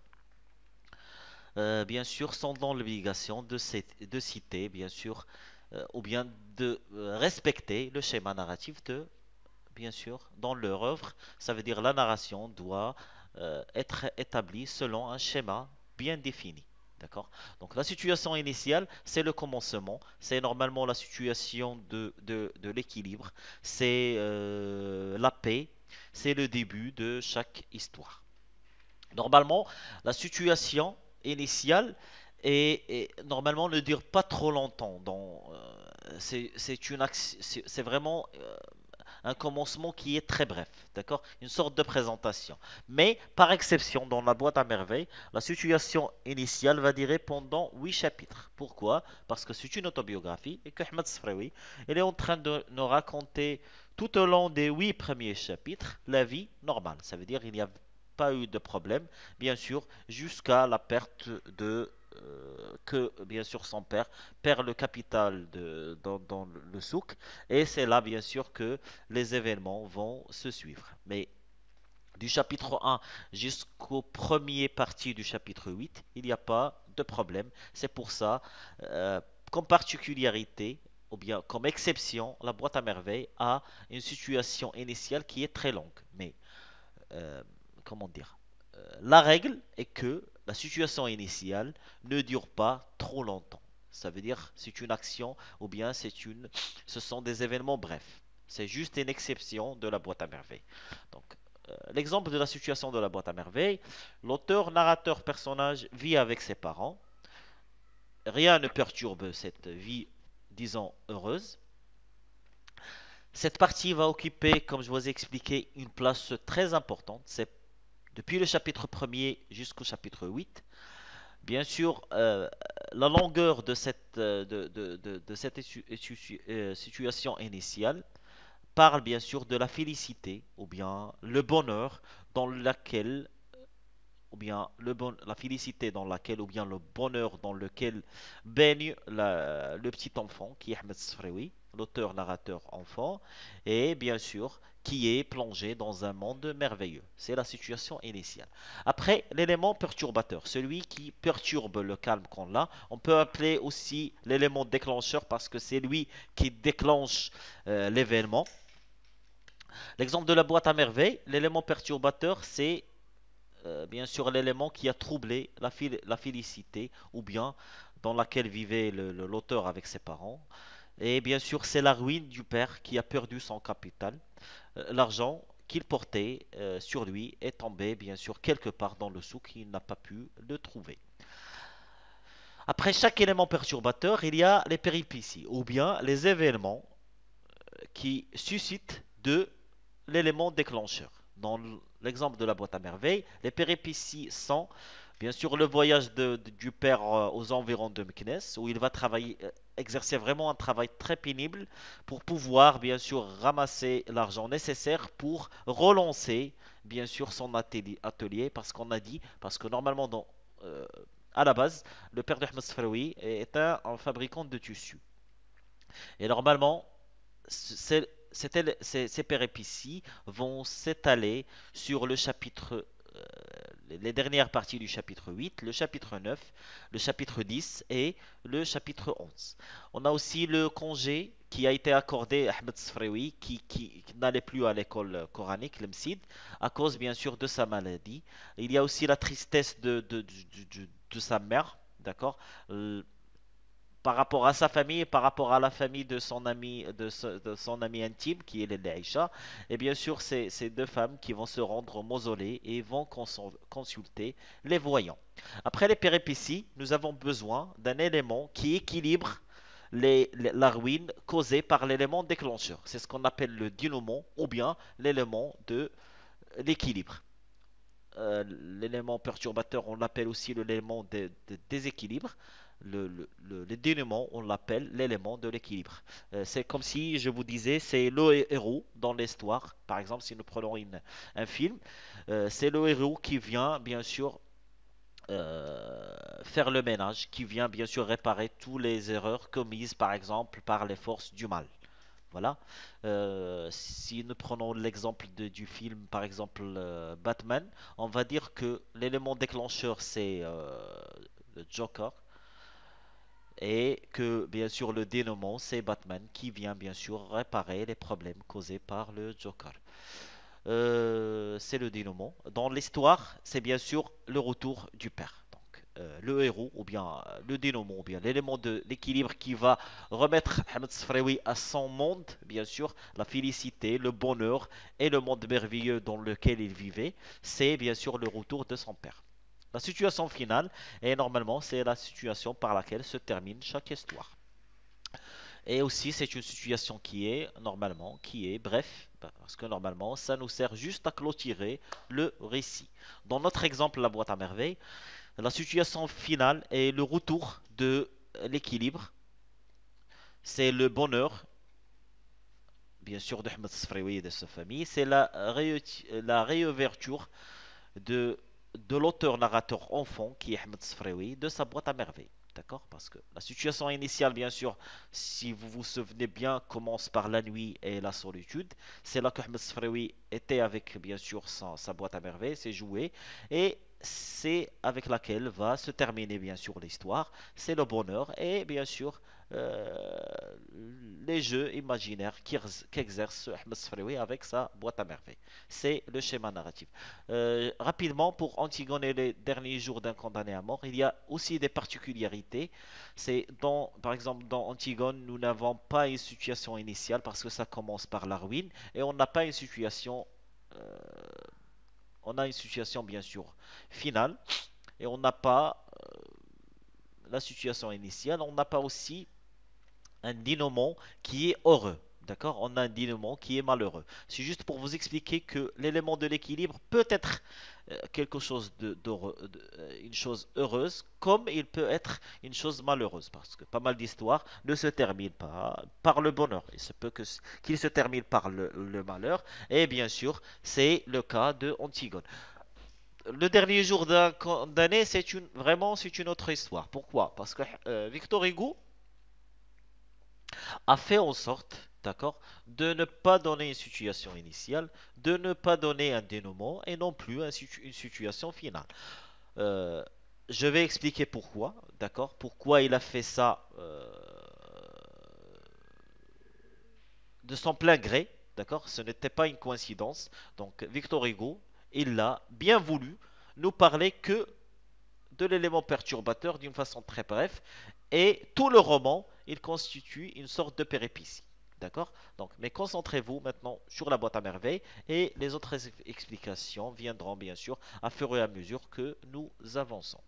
bien sûr, sont dans l'obligation de citer, bien sûr, ou bien de respecter le schéma narratif de, bien sûr, dans leur œuvre. Ça veut dire la narration doit être établie selon un schéma bien défini. D'accord? Donc la situation initiale, c'est le commencement, c'est normalement la situation de l'équilibre, c'est la paix, c'est le début de chaque histoire. Normalement, la situation initiale normalement ne dure pas trop longtemps. C'est vraiment un commencement qui est très bref, d'accord? Une sorte de présentation. Mais par exception, dans la boîte à merveilles, la situation initiale va durer pendant 8 chapitres. Pourquoi? Parce que c'est une autobiographie et que Ahmed Sfraoui, il est en train de nous raconter tout au long des 8 premiers chapitres la vie normale. Ça veut dire qu'il n'y a pas eu de problème, bien sûr, jusqu'à la perte que bien sûr son père perd le capital dans le souk et c'est là bien sûr que les événements vont se suivre. Mais du chapitre 1 jusqu'au premier partie du chapitre 8, il n'y a pas de problème. C'est pour ça, comme particularité, ou bien comme exception, la boîte à merveilles a une situation initiale qui est très longue. Mais euh, comment dire, la règle est que la situation initiale ne dure pas trop longtemps. Ça veut dire c'est une action ou bien ce sont des événements brefs. C'est juste une exception de la boîte à merveilles. Donc, l'exemple de la situation de la boîte à merveilles, l'auteur, narrateur, personnage vit avec ses parents. Rien ne perturbe cette vie, disons, heureuse. Cette partie va occuper, comme je vous ai expliqué, une place très importante. C'est depuis le chapitre 1er jusqu'au chapitre 8. Bien sûr, la longueur de cette situation initiale parle bien sûr de la félicité ou bien le bonheur dans laquelle ou bien la félicité dans laquelle ou bien le bonheur dans lequel baigne le petit enfant qui est Ahmed Sfraoui, l'auteur narrateur enfant, et bien sûr qui est plongé dans un monde merveilleux. C'est la situation initiale. Après, l'élément perturbateur, celui qui perturbe le calme qu'on a, on peut appeler aussi l'élément déclencheur parce que c'est lui qui déclenche l'événement. L'exemple de la boîte à merveilles, l'élément perturbateur, c'est bien sûr l'élément qui a troublé la félicité ou bien dans laquelle vivait l'auteur avec ses parents. Et bien sûr, c'est la ruine du père qui a perdu son capital, l'argent qu'il portait sur lui est tombé bien sûr quelque part dans le souk, il n'a pas pu le trouver. Après chaque élément perturbateur, il y a les péripéties ou bien les événements qui suscitent de l'élément déclencheur. Dans l'exemple de la boîte à merveilles, les péripéties sont bien sûr le voyage du père aux environs de Meknès, où il va travailler, exercer vraiment un travail très pénible pour pouvoir bien sûr ramasser l'argent nécessaire pour relancer bien sûr son atelier, parce qu'on a dit, parce que normalement euh, à la base, le père de Ahmed Sfaroui est un fabricant de tissus. Et normalement, ces péripéties vont s'étaler sur le chapitre, les dernières parties du chapitre 8, le chapitre 9, le chapitre 10 et le chapitre 11. On a aussi le congé qui a été accordé à Ahmed Sfrewi, qui n'allait plus à l'école coranique, l'Msid, à cause bien sûr de sa maladie. Il y a aussi la tristesse de sa mère, d'accord? Par rapport à sa famille et par rapport à la famille de son ami, de son ami intime, qui est l'Aïcha. Et bien sûr, c'est ces deux femmes qui vont se rendre au mausolée et vont consulter les voyants. Après les péripéties, nous avons besoin d'un élément qui équilibre la ruine causée par l'élément déclencheur. C'est ce qu'on appelle le dénouement ou bien l'élément de l'équilibre. L'élément perturbateur, on l'appelle aussi l'élément de déséquilibre. Le dénouement, on l'appelle l'élément de l'équilibre. C'est comme si je vous disais, c'est le héros dans l'histoire. Par exemple, si nous prenons un film, c'est le héros qui vient, bien sûr, faire le ménage, qui vient, bien sûr, réparer toutes les erreurs commises, par exemple, par les forces du mal. Voilà. Si nous prenons l'exemple du film, par exemple Batman, on va dire que l'élément déclencheur c'est le Joker et que bien sûr le dénouement c'est Batman qui vient bien sûr réparer les problèmes causés par le Joker. C'est le dénouement. Dans l'histoire, c'est bien sûr le retour du père. Donc, le héros, ou bien le dénouement, ou bien l'élément de l'équilibre qui va remettre Ahmed Sfraoui à son monde, bien sûr, la félicité, le bonheur et le monde merveilleux dans lequel il vivait, c'est bien sûr le retour de son père. La situation finale, et normalement, c'est la situation par laquelle se termine chaque histoire. Et aussi, c'est une situation qui est, normalement, qui est bref, parce que normalement, ça nous sert juste à clôturer le récit. Dans notre exemple, la boîte à merveilles, la situation finale est le retour de l'équilibre. C'est le bonheur, bien sûr, de Ahmed Sfraoui et de sa famille. C'est la réouverture de, de l'auteur-narrateur enfant, qui est Ahmed Sfraoui, de sa boîte à merveilles. D'accord? Parce que la situation initiale, bien sûr, si vous vous souvenez bien, commence par la nuit et la solitude. C'est là que Ahmed Sfraoui était avec, bien sûr, sa boîte à merveilles, ses jouets. Et c'est avec laquelle va se terminer, bien sûr, l'histoire. C'est le bonheur et, bien sûr, euh, les jeux imaginaires qu'exerce Ahmed Sfraoui avec sa boîte à merveilles. C'est le schéma narratif. Rapidement, pour Antigone et les derniers jours d'un condamné à mort, il y a aussi des particularités. Par exemple, dans Antigone, nous n'avons pas une situation initiale parce que ça commence par la ruine et on n'a pas une situation, euh, on a une situation bien sûr finale et on n'a pas la situation initiale, on n'a pas aussi un dénouement qui est heureux. D'accord? On a un dénouement qui est malheureux. C'est juste pour vous expliquer que l'élément de l'équilibre peut être quelque chose une chose heureuse, comme il peut être une chose malheureuse, parce que pas mal d'histoires ne se terminent pas par le bonheur. Il se peut qu'il se termine par le malheur, et bien sûr, c'est le cas de Antigone. Le dernier jour d'un condamné, c'est une autre histoire. Pourquoi? Parce que Victor Hugo a fait en sorte, d'accord, de ne pas donner une situation initiale, de ne pas donner un dénouement et non plus une situation finale. Euh, je vais expliquer pourquoi, d'accord, pourquoi il a fait ça de son plein gré, d'accord, ce n'était pas une coïncidence. Donc Victor Hugo, il l'a bien voulu nous parler que de l'élément perturbateur d'une façon très brève et tout le roman, il constitue une sorte de péripétie. D'accord? Donc, mais concentrez-vous maintenant sur la boîte à merveilles et les autres explications viendront bien sûr à fur et à mesure que nous avançons.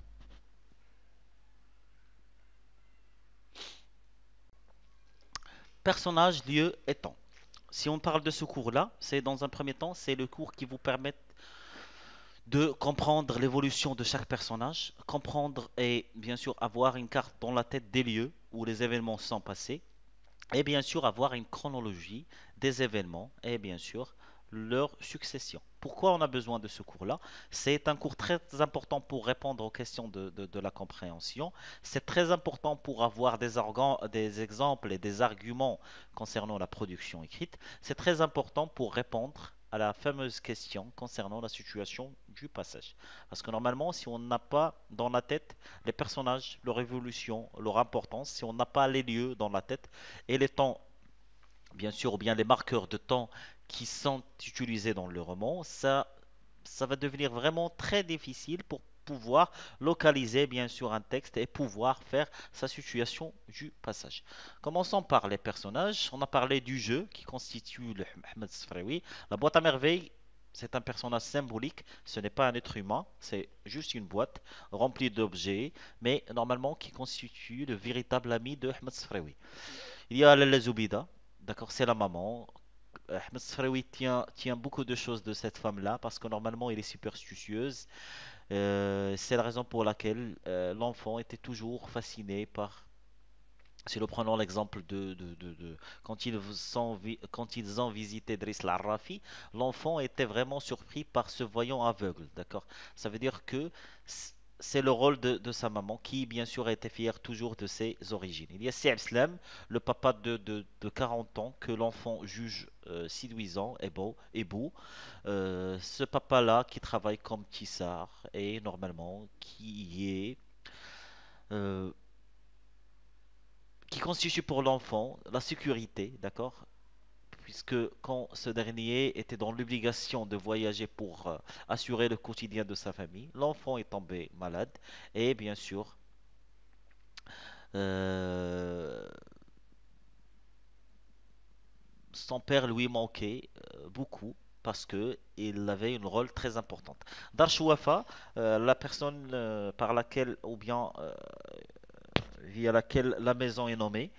Personnage, lieu et temps. Si on parle de ce cours-là, c'est dans un premier temps, c'est le cours qui vous permet de comprendre l'évolution de chaque personnage, comprendre et bien sûr avoir une carte dans la tête des lieux où les événements sont passés, et bien sûr avoir une chronologie des événements et bien sûr leur succession. Pourquoi on a besoin de ce cours-là? C'est un cours très important pour répondre aux questions de la compréhension. C'est très important pour avoir des exemples et des arguments concernant la production écrite. C'est très important pour répondre à la fameuse question concernant la situation du passage. Parce que normalement, si on n'a pas dans la tête les personnages, leur évolution, leur importance, si on n'a pas les lieux dans la tête, et les temps, bien sûr, ou bien les marqueurs de temps qui sont utilisés dans le roman, ça va devenir vraiment très difficile pour pouvoir localiser bien sûr un texte et pouvoir faire sa situation du passage. Commençons par les personnages. On a parlé du jeu qui constitue le Ahmed Sfraoui. La boîte à merveilles, c'est un personnage symbolique, ce n'est pas un être humain, c'est juste une boîte remplie d'objets, mais normalement qui constitue le véritable ami de Ahmed Sfraoui. Il y a Lala Zoubida, d'accord, c'est la maman. Ahmed Sfraoui tient beaucoup de choses de cette femme-là parce que normalement elle est superstitieuse. C'est la raison pour laquelle l'enfant était toujours fasciné par. Si nous prenons l'exemple quand ils ont visité Driss Larrafi, l'enfant était vraiment surpris par ce voyant aveugle, d'accord? Ça veut dire que c'est le rôle de sa maman qui, bien sûr, a été fière toujours de ses origines. Il y a Seb Slam, le papa de 40 ans, que l'enfant juge séduisant et beau. Ce papa-là qui travaille comme tissard et normalement euh, qui constitue pour l'enfant la sécurité, d'accord? Puisque quand ce dernier était dans l'obligation de voyager pour assurer le quotidien de sa famille, l'enfant est tombé malade et bien sûr, euh, son père lui manquait beaucoup parce que il avait un rôle très important. Darshouafa, la personne par laquelle ou bien via laquelle la maison est nommée,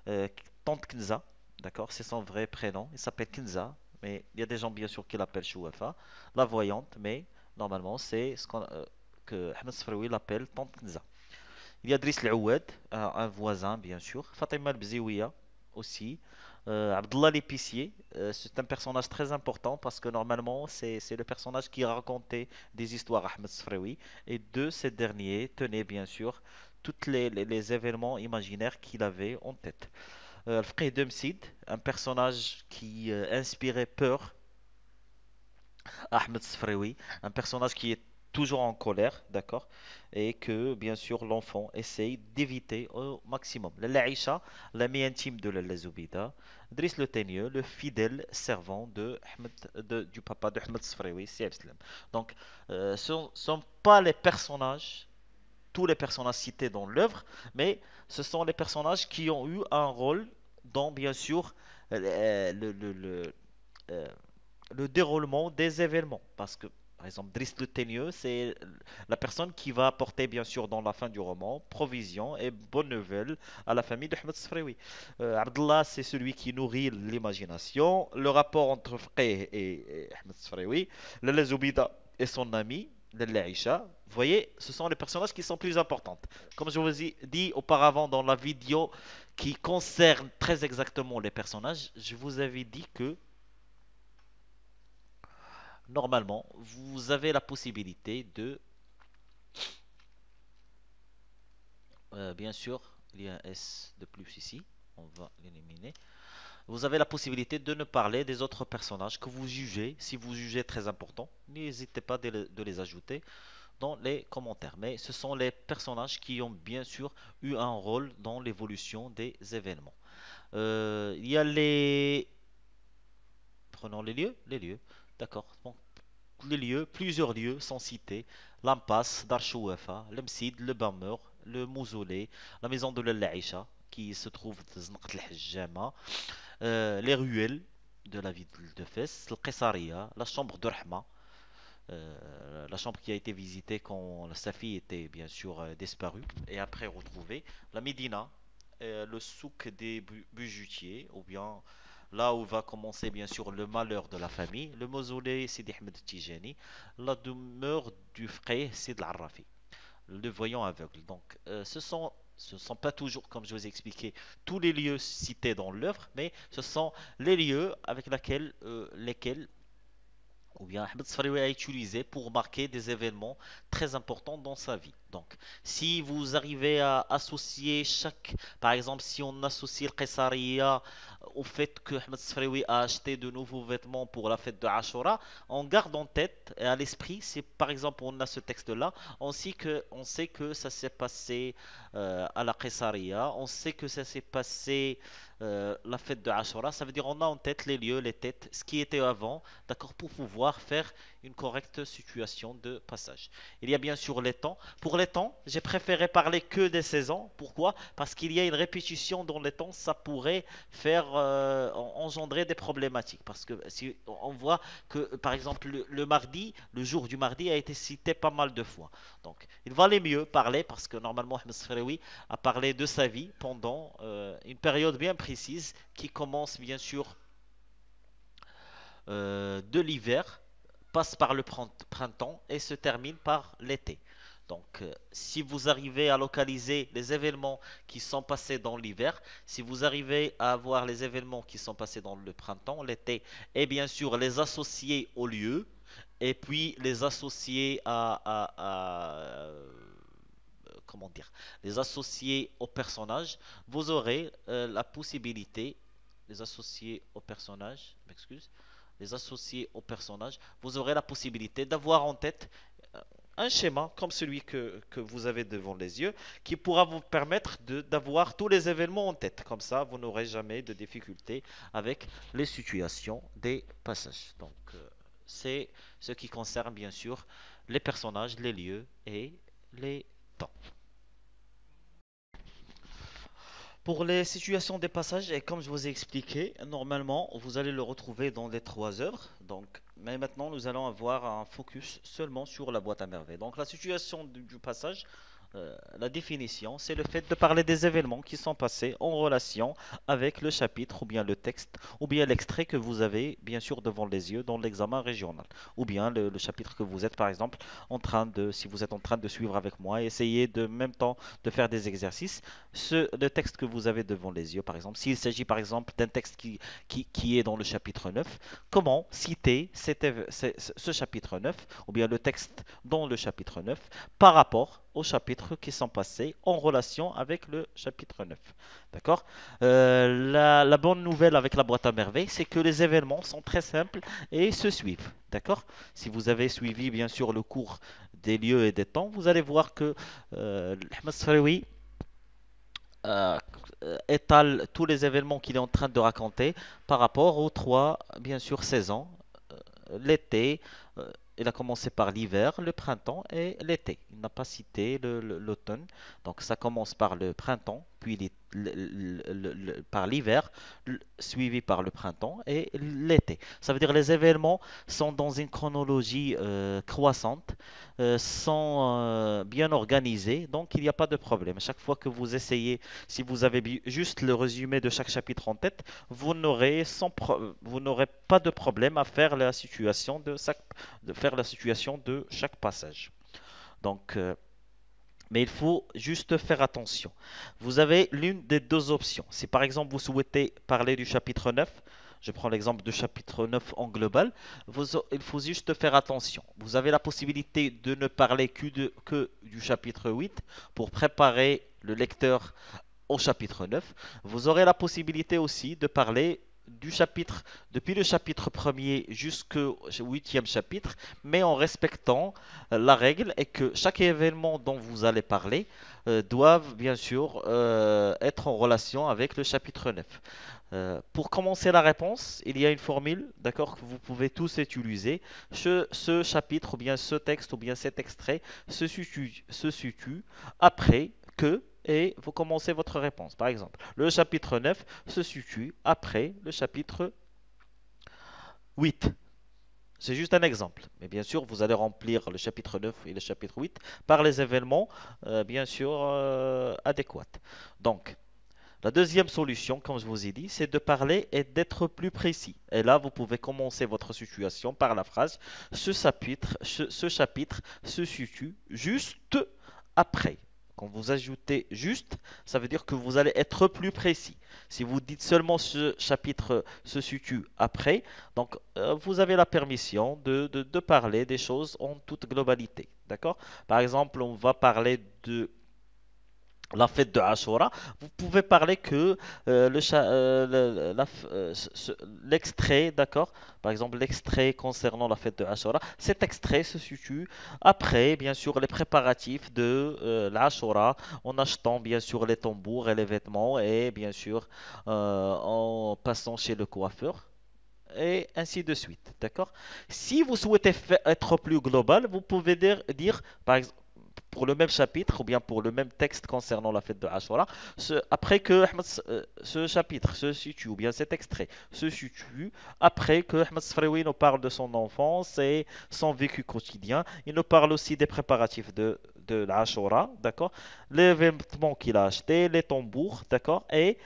euh, Tante Kinza, d'accord, c'est son vrai prénom, il s'appelle Kinza, mais il y a des gens bien sûr qui l'appellent Chouafa, la voyante, mais normalement c'est que Ahmed Sfraoui l'appelle Tante Kinza. Il y a Driss L'Oued, un voisin bien sûr, Fatima Al-Bziouia aussi, Abdullah l'épicier, c'est un personnage très important parce que normalement c'est le personnage qui racontait des histoires à Ahmed Sfraoui et de ces derniers tenait bien sûr tous les événements imaginaires qu'il avait en tête. Al-Fqih Demsid, un personnage qui inspirait peur à Ahmed Sfraoui, un personnage qui est toujours en colère, d'accord, et que bien sûr l'enfant essaye d'éviter au maximum. Lalla Aïcha, l'ami intime de Lalla Zoubida, Driss le Teigneux, le fidèle servant du papa de Ahmed Sfraoui, si Islam. Donc, ce ne sont pas les personnages, tous les personnages cités dans l'œuvre, mais ce sont les personnages qui ont eu un rôle dans, bien sûr, euh, le déroulement des événements. Parce que, par exemple, Driss le Teigneux, c'est la personne qui va apporter, bien sûr, dans la fin du roman, provision et bonne nouvelle à la famille de Ahmed Sfraoui. Abdullah, c'est celui qui nourrit l'imagination. Le rapport entre Fqih et Ahmed Sfraoui. Lala Zoubida et son ami, Lalla Aïcha. Vous voyez, ce sont les personnages qui sont plus importants. Comme je vous ai dit auparavant dans la vidéo qui concerne très exactement les personnages, je vous avais dit que normalement, vous avez la possibilité de, bien sûr, il y a un S de plus ici, on va l'éliminer. Vous avez la possibilité de ne parler des autres personnages que vous jugez, si vous jugez très important, n'hésitez pas de les ajouter dans les commentaires. Mais ce sont les personnages qui ont bien sûr eu un rôle dans l'évolution des événements. Il y a les... Prenons les lieux, d'accord. Bon, les lieux, plusieurs lieux sont cités. L'impasse d'Archouefa, l'Emsid, le Bameur, le mausolée, la maison de l'Aïcha qui se trouve dans Znaqt el-Hajjama, les ruelles de la ville de Fès, le Qessaria, la chambre de Rahma, la chambre qui a été visitée quand sa fille était bien sûr disparue et après retrouvée, la Médina, le souk des bijoutiers, ou bien là où va commencer bien sûr le malheur de la famille, le mausolée Sidi Ahmed Tijani, la demeure du frère Sid Al-Arrafi, le voyant aveugle. Donc, ce sont pas toujours, comme je vous ai expliqué, tous les lieux cités dans l'œuvre, mais ce sont les lieux avec lesquels ou bien Ahmed Sfaroui a utilisé pour marquer des événements très importants dans sa vie. Donc, si vous arrivez à associer par exemple, si on associe le Qessaria au fait que Ahmed Sfaroui a acheté de nouveaux vêtements pour la fête de Ashura, on garde en tête et à l'esprit, si par exemple on a ce texte-là, on sait que ça s'est passé à la Qessaria, on sait que ça s'est passé la fête de Ashura, ça veut dire on a en tête les lieux, les têtes, ce qui était avant, d'accord, pour pouvoir faire une correcte situation de passage. Il y a bien sûr les temps. Pour les temps, j'ai préféré parler que des saisons. Pourquoi? Parce qu'il y a une répétition dans les temps, ça pourrait faire engendrer des problématiques. Parce que si on voit que, par exemple, le mardi, le jour du mardi a été cité pas mal de fois. Donc, il valait mieux parler, parce que normalement, Ahmed Sfaroui a parlé de sa vie pendant une période bien précise qui commence bien sûr de l'hiver, passe par le printemps et se termine par l'été. Donc, si vous arrivez à localiser les événements qui sont passés dans l'hiver, si vous arrivez à avoir les événements qui sont passés dans le printemps, l'été, et bien sûr les associer au lieu, et puis les associer comment dire, les associer au personnage, vous aurez la possibilité, les associer au personnage, m'excuse, les associer au personnage, vous aurez la possibilité d'avoir en tête un schéma comme celui que vous avez devant les yeux qui pourra vous permettre d'avoir tous les événements en tête. Comme ça, vous n'aurez jamais de difficulté avec les situations des passages. Donc, c'est ce qui concerne bien sûr les personnages, les lieux et les temps. Pour les situations des passages, et comme je vous ai expliqué, normalement, vous allez le retrouver dans les 3 œuvres. Donc, mais maintenant, nous allons avoir un focus seulement sur la boîte à merveilles. Donc, la situation du passage, la définition, c'est le fait de parler des événements qui sont passés en relation avec le chapitre ou bien le texte ou bien l'extrait que vous avez bien sûr devant les yeux dans l'examen régional ou bien le chapitre que vous êtes par exemple si vous êtes en train de suivre avec moi, essayez de même temps de faire des exercices. Le texte que vous avez devant les yeux, par exemple, s'il s'agit par exemple d'un texte qui est dans le chapitre 9, comment citer ce chapitre 9 ou bien le texte dans le chapitre 9 par rapport aux chapitres qui sont passés en relation avec le chapitre 9. D'accord? La bonne nouvelle avec la boîte à merveilles, c'est que les événements sont très simples et se suivent. D'accord? Si vous avez suivi bien sûr le cours des lieux et des temps, vous allez voir que Ahmed Sfaroui euh, étale tous les événements qu'il est en train de raconter par rapport aux trois, bien sûr, saisons. L'été, il a commencé par l'hiver, le printemps et l'été. Il n'a pas cité l'automne. Donc ça commence par le printemps, puis par l'hiver, suivi par le printemps et l'été. Ça veut dire les événements sont dans une chronologie croissante, sont bien organisés, donc il n'y a pas de problème. Chaque fois que vous essayez, si vous avez juste le résumé de chaque chapitre en tête, vous n'aurez pas de problème à faire de chaque passage. Donc, mais il faut juste faire attention. Vous avez l'une des deux options. Si par exemple vous souhaitez parler du chapitre 9, je prends l'exemple du chapitre 9 en global, il faut juste faire attention. Vous avez la possibilité de ne parler que du chapitre 8 pour préparer le lecteur au chapitre 9. Vous aurez la possibilité aussi de parler depuis le chapitre premier jusqu'au huitième chapitre, mais en respectant la règle est que chaque événement dont vous allez parler doivent bien sûr être en relation avec le chapitre 9. Pour commencer la réponse, il y a une formule, d'accord, que vous pouvez tous utiliser. Ce chapitre, ou bien ce texte, ou bien cet extrait se situe après que et vous commencez votre réponse. Par exemple, le chapitre 9 se situe après le chapitre 8. C'est juste un exemple. Mais bien sûr, vous allez remplir le chapitre 9 et le chapitre 8 par les événements, bien sûr, adéquats. Donc, la deuxième solution, comme je vous ai dit, c'est de parler et d'être plus précis. Et là, vous pouvez commencer votre situation par la phrase ce chapitre se situe juste après. Quand vous ajoutez juste, ça veut dire que vous allez être plus précis. Si vous dites seulement ce chapitre se situe après, donc vous avez la permission de parler des choses en toute globalité. D'accord? Par exemple, on va parler de la fête de Ashura, vous pouvez parler que l'extrait, d'accord? Par exemple, l'extrait concernant la fête de Ashura, cet extrait se situe après, bien sûr, les préparatifs de l'Ashura, en achetant, bien sûr, les tambours et les vêtements, et bien sûr, en passant chez le coiffeur. Et ainsi de suite, d'accord? Si vous souhaitez être plus global, vous pouvez dire, par exemple, pour le même chapitre ou bien pour le même texte concernant la fête de Ashura, après que ce chapitre se situe, ou bien cet extrait se situe, après que Ahmed Sfrewi nous parle de son enfance et son vécu quotidien, il nous parle aussi des préparatifs de l'Ashura, d'accord? Les vêtements qu'il a achetés, les tambours, d'accord? Et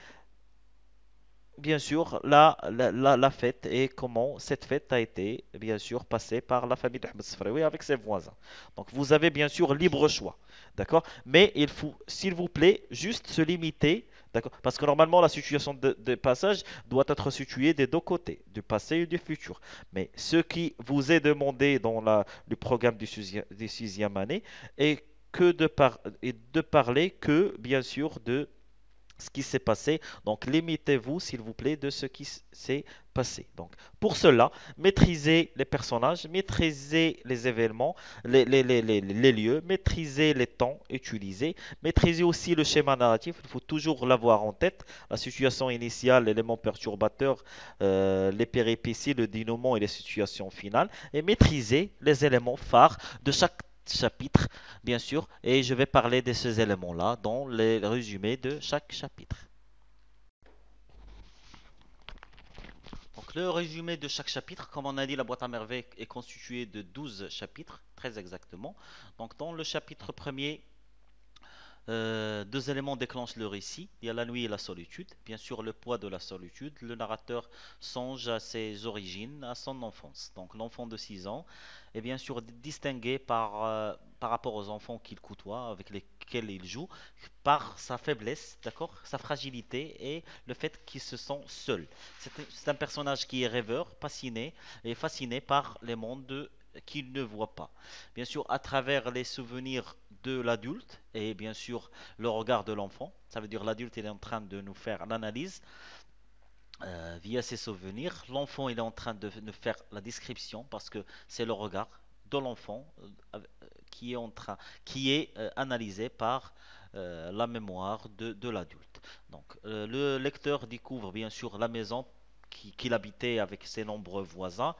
bien sûr, la fête et comment cette fête a été, bien sûr, passée par la famille d'Ahmed Sfraoui avec ses voisins. Donc, vous avez bien sûr libre choix, d'accord? Mais il faut, s'il vous plaît, juste se limiter, d'accord? Parce que normalement, la situation de passage doit être située des deux côtés, du passé et du futur. Mais ce qui vous est demandé dans le programme du sixième année est et de parler que, bien sûr, de ce qui s'est passé. Donc, limitez-vous, s'il vous plaît, de ce qui s'est passé. Donc, pour cela, maîtrisez les personnages, maîtrisez les événements, les lieux, maîtrisez les temps utilisés, maîtrisez aussi le schéma narratif. Il faut toujours l'avoir en tête. La situation initiale, l'élément perturbateur, les péripéties, le dénouement et les situations finales. Et maîtrisez les éléments phares de chaque chapitre, bien sûr, et je vais parler de ces éléments-là dans les résumés de chaque chapitre. Donc, le résumé de chaque chapitre, comme on a dit, la boîte à merveilles est constituée de 12 chapitres, très exactement. Donc, dans le chapitre premier, deux éléments déclenchent le récit. Il y a la nuit et la solitude. Bien sûr, le poids de la solitude. Le narrateur songe à ses origines, à son enfance. Donc, l'enfant de 6 ans est bien sûr distingué par rapport aux enfants qu'il côtoie, avec lesquels il joue, par sa faiblesse, d'accord, sa fragilité et le fait qu'il se sent seul. C'est un personnage qui est rêveur, fasciné et fasciné par les mondes qu'il ne voit pas. Bien sûr, à travers les souvenirs de l'adulte et bien sûr le regard de l'enfant, ça veut dire l'adulte il est en train de nous faire l'analyse via ses souvenirs. L'enfant il est en train de nous faire la description parce que c'est le regard de l'enfant qui est en train, qui est analysé par la mémoire de l'adulte. Donc le lecteur découvre bien sûr la maison qu'il habitait avec ses nombreux voisins.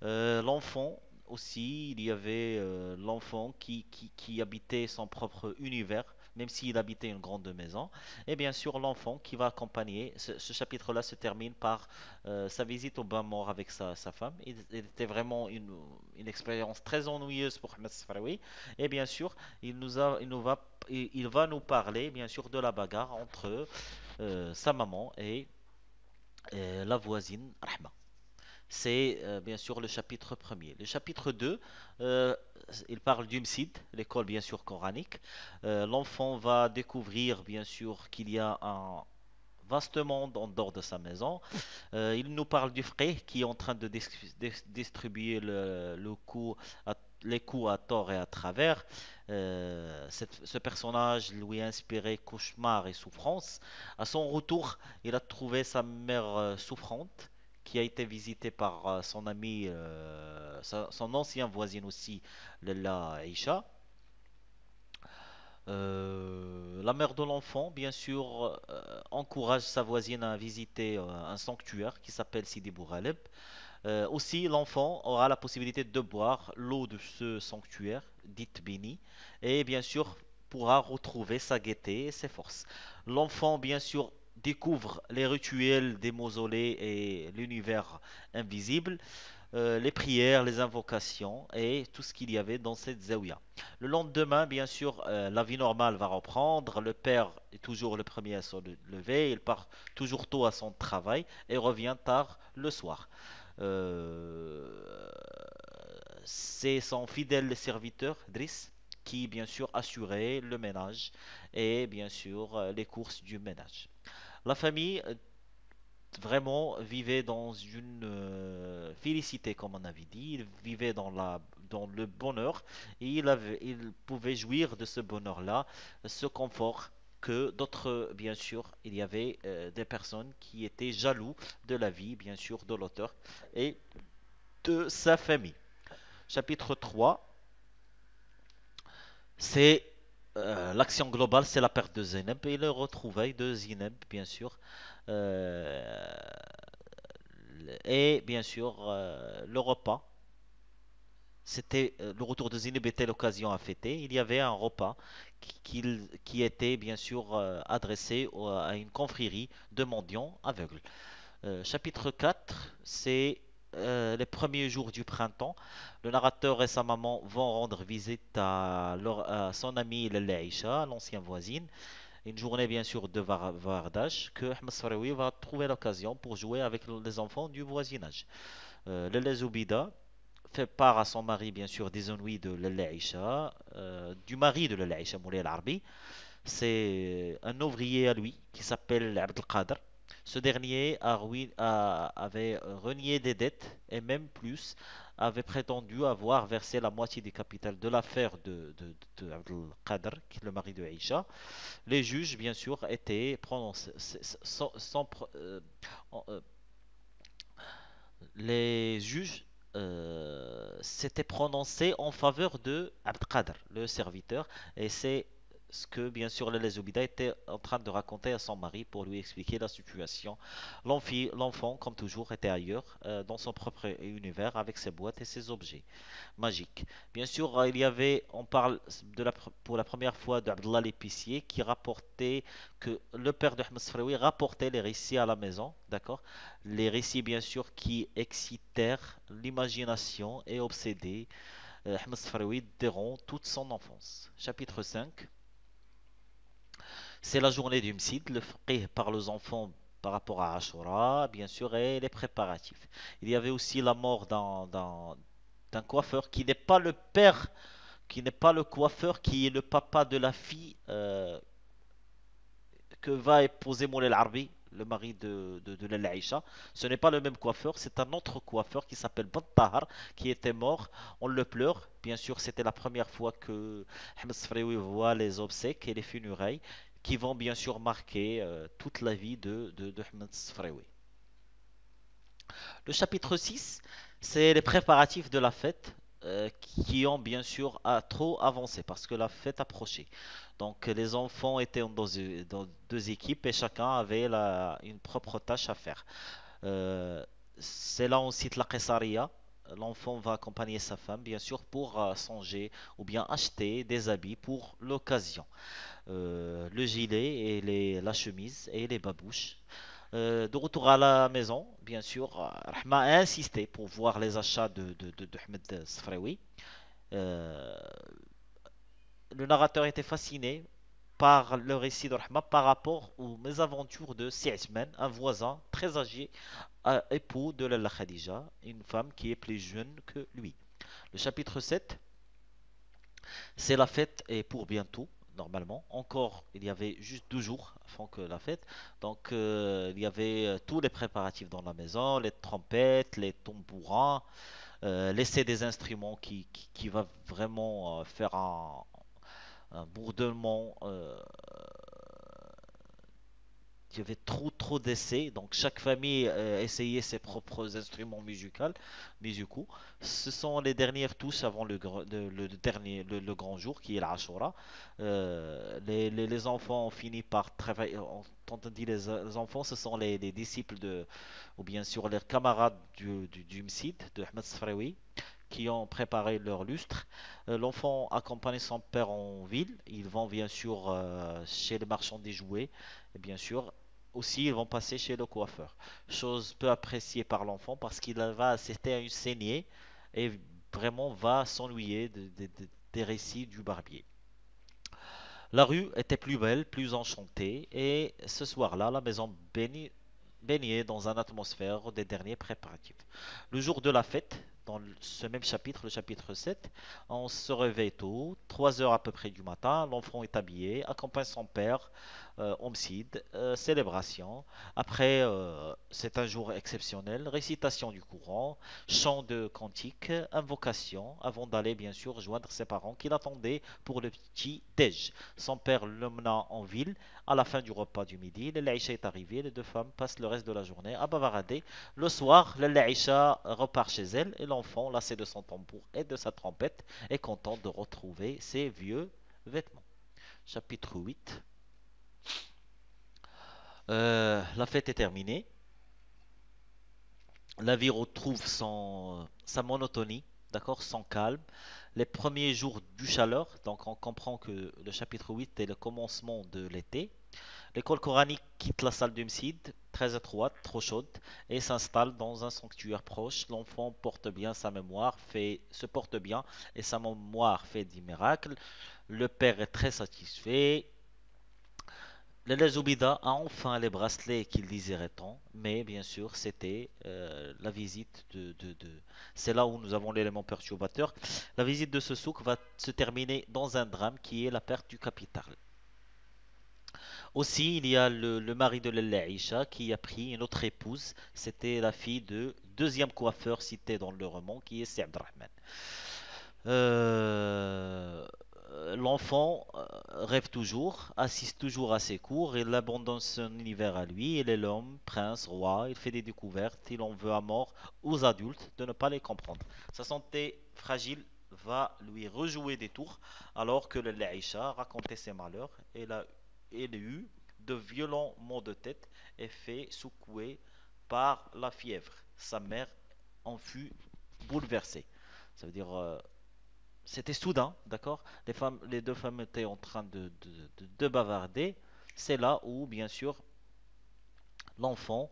L'enfant aussi, il y avait l'enfant qui habitait son propre univers, même s'il habitait une grande maison. Et bien sûr, l'enfant qui va accompagner. Ce chapitre-là se termine par sa visite au bain mort avec sa femme. Il était vraiment une expérience très ennuyeuse pour Ahmed Sfraoui. Et bien sûr, il va nous parler, bien sûr, de la bagarre entre sa maman et la voisine Rahma. C'est bien sûr le chapitre premier. Le chapitre 2, il parle d'Umsid, l'école bien sûr coranique. L'enfant va découvrir bien sûr qu'il y a un vaste monde en dehors de sa maison. Il nous parle du frère qui est en train de distribuer les coups à tort et à travers. Ce personnage lui a inspiré cauchemar et souffrance. À son retour, il a trouvé sa mère souffrante, qui a été visitée par son amie, son ancien voisine aussi, Lella Aisha. La mère de l'enfant, bien sûr, encourage sa voisine à visiter un sanctuaire qui s'appelle Sidi Bouraleb. Aussi, l'enfant aura la possibilité de boire l'eau de ce sanctuaire, dite bénie. Et bien sûr, pourra retrouver sa gaieté et ses forces. L'enfant, bien sûr, découvre les rituels des mausolées et l'univers invisible, les prières, les invocations et tout ce qu'il y avait dans cette zaouia. Le lendemain, bien sûr, la vie normale va reprendre. Le père est toujours le premier à se lever. Il part toujours tôt à son travail et revient tard le soir. Euh, c'est son fidèle serviteur, Driss, qui bien sûr assurait le ménage et bien sûr les courses du ménage. La famille vraiment vivait dans une félicité, comme on avait dit. Il vivait dans le bonheur et il pouvait jouir de ce bonheur-là, ce confort que d'autres, bien sûr, il y avait des personnes qui étaient jaloux de la vie, bien sûr, de l'auteur et de sa famille. Chapitre 3, c'est l'action globale, c'est la perte de Zeynep et le retrouvailles de Zeynep, bien sûr. Euh, et bien sûr, le repas. C'était le retour de Zeynep était l'occasion à fêter. Il y avait un repas qui était bien sûr adressé à une confrérie de mendiants aveugles. Chapitre 4, c'est les premiers jours du printemps. Le narrateur et sa maman vont rendre visite à son amie Lalla Aïcha, l'ancienne voisine. Une journée bien sûr de Vardash que Ahmed Sfaraoui va trouver l'occasion pour jouer avec les enfants du voisinage. Lalla Zoubida fait part à son mari bien sûr des ennuis de Lalla Aïcha, du mari de Lalla Aïcha, Moulay Al-Arbi. C'est un ouvrier à lui qui s'appelle Abdelkader. Ce dernier avait renié des dettes et même plus, avait prétendu avoir versé la moitié du capital de l'affaire de Abdelkader, qui est le mari de Aïcha. Les juges, bien sûr, étaient prononcés, euh, les juges s'étaient prononcés en faveur de Abdelkader, le serviteur, et c'est ce que bien sûr les Zoubida était en train de raconter à son mari pour lui expliquer la situation. L'enfant, comme toujours, était ailleurs, dans son propre univers, avec ses boîtes et ses objets magique. Bien sûr, on parle pour la première fois d'Abdullah l'épicier qui rapportait que le père de Ahmed Sfraoui rapportait les récits à la maison, d'accord? Les récits, bien sûr, qui excitèrent l'imagination et obsédaient Ahmed Sfraoui durant toute son enfance. Chapitre 5, c'est la journée du Msid, le faqih parle aux enfants par rapport à Ashura, bien sûr, et les préparatifs. Il y avait aussi la mort d'un coiffeur qui n'est pas le père, qui n'est pas le coiffeur, qui est le papa de la fille que va épouser Moulay Al-Arbi, le mari de Lalla Aïcha. Ce n'est pas le même coiffeur, c'est un autre coiffeur qui s'appelle Battahar, qui était mort. On le pleure. Bien sûr, c'était la première fois que Ahmed Sfraoui voit les obsèques et les funérailles qui vont bien sûr marquer toute la vie de Ahmed Sfraoui. Le chapitre 6, c'est les préparatifs de la fête qui ont bien sûr trop avancé parce que la fête approchait. Donc les enfants étaient dans deux équipes et chacun avait une propre tâche à faire. Euh, c'est là on cite la Qessaria. L'enfant va accompagner sa femme, bien sûr, pour songer ou bien acheter des habits pour l'occasion. Le gilet et la chemise et les babouches. De retour à la maison, bien sûr, Rahma a insisté pour voir les achats de Ahmed Sfraoui. Euh, le narrateur était fasciné par le récit de Rahma par rapport aux mésaventures de Si'isman, un voisin très âgé, époux de Lalla Khadija, une femme qui est plus jeune que lui. Le chapitre 7, c'est la fête et pour bientôt, normalement. Encore, il y avait juste 2 jours avant que la fête. Donc, il y avait tous les préparatifs dans la maison, les trompettes, les tambourins, l'essai des instruments qui va vraiment faire un bourdonnement. Il y avait trop d'essais, donc chaque famille essayait ses propres instruments musicaux. Ce sont les dernières touches avant le grand jour qui est l'Ashura. Les enfants ont fini par travailler. Quand on dit les enfants, ce sont les disciples ou bien sûr les camarades du Msid, de Ahmed Sfraoui, qui ont préparé leur lustre. L'enfant accompagne son père en ville. Ils vont bien sûr chez le marchand des jouets. Et bien sûr, aussi ils vont passer chez le coiffeur. Chose peu appréciée par l'enfant parce qu'il va assister à une saignée et vraiment va s'ennuyer des récits du barbier. La rue était plus belle, plus enchantée, et ce soir-là, la maison baignait dans une atmosphère des derniers préparatifs. Le jour de la fête, dans ce même chapitre, le chapitre 7, on se réveille tôt, 3 heures à peu près du matin, l'enfant est habillé, accompagne son père, homicide, célébration. Après, c'est un jour exceptionnel, récitation du Coran, chant de cantique, invocation, avant d'aller bien sûr joindre ses parents qui l'attendaient pour le petit déj. Son père l'emmena en ville. À la fin du repas du midi, le Laïcha est arrivé. Les deux femmes passent le reste de la journée à bavarder. Le soir, le Laïcha repart chez elle et l'enfant, lassé de son tambour et de sa trompette, est content de retrouver ses vieux vêtements. Chapitre 8. La fête est terminée. La vie retrouve sa monotonie, d'accord, son calme. Les premiers jours du chaleur, donc on comprend que le chapitre 8 est le commencement de l'été. L'école coranique quitte la salle d'Umsid, très étroite, trop chaude, et s'installe dans un sanctuaire proche. L'enfant porte bien sa mémoire, se porte bien, et sa mémoire fait des miracles. Le père est très satisfait. Lala Zoubida a enfin les bracelets qu'il désirait tant, mais bien sûr, c'était la visite C'est là où nous avons l'élément perturbateur. La visite de ce souk va se terminer dans un drame qui est la perte du capital. Aussi, il y a le mari de Lalla Aïcha qui a pris une autre épouse. C'était la fille de deuxième coiffeur cité dans le roman, qui est Si Abdelrahman. Euh, L'enfant rêve toujours, assiste toujours à ses cours, il abandonne son univers à lui, il est l'homme, prince, roi, il fait des découvertes, il en veut à mort aux adultes de ne pas les comprendre. Sa santé fragile va lui rejouer des tours alors que le Laïcha racontait ses malheurs elle a eu de violents maux de tête et fait secouer par la fièvre. Sa mère en fut bouleversée. Ça veut dire c'était soudain, d'accord? Les deux femmes étaient en train de bavarder. C'est là où, bien sûr, l'enfant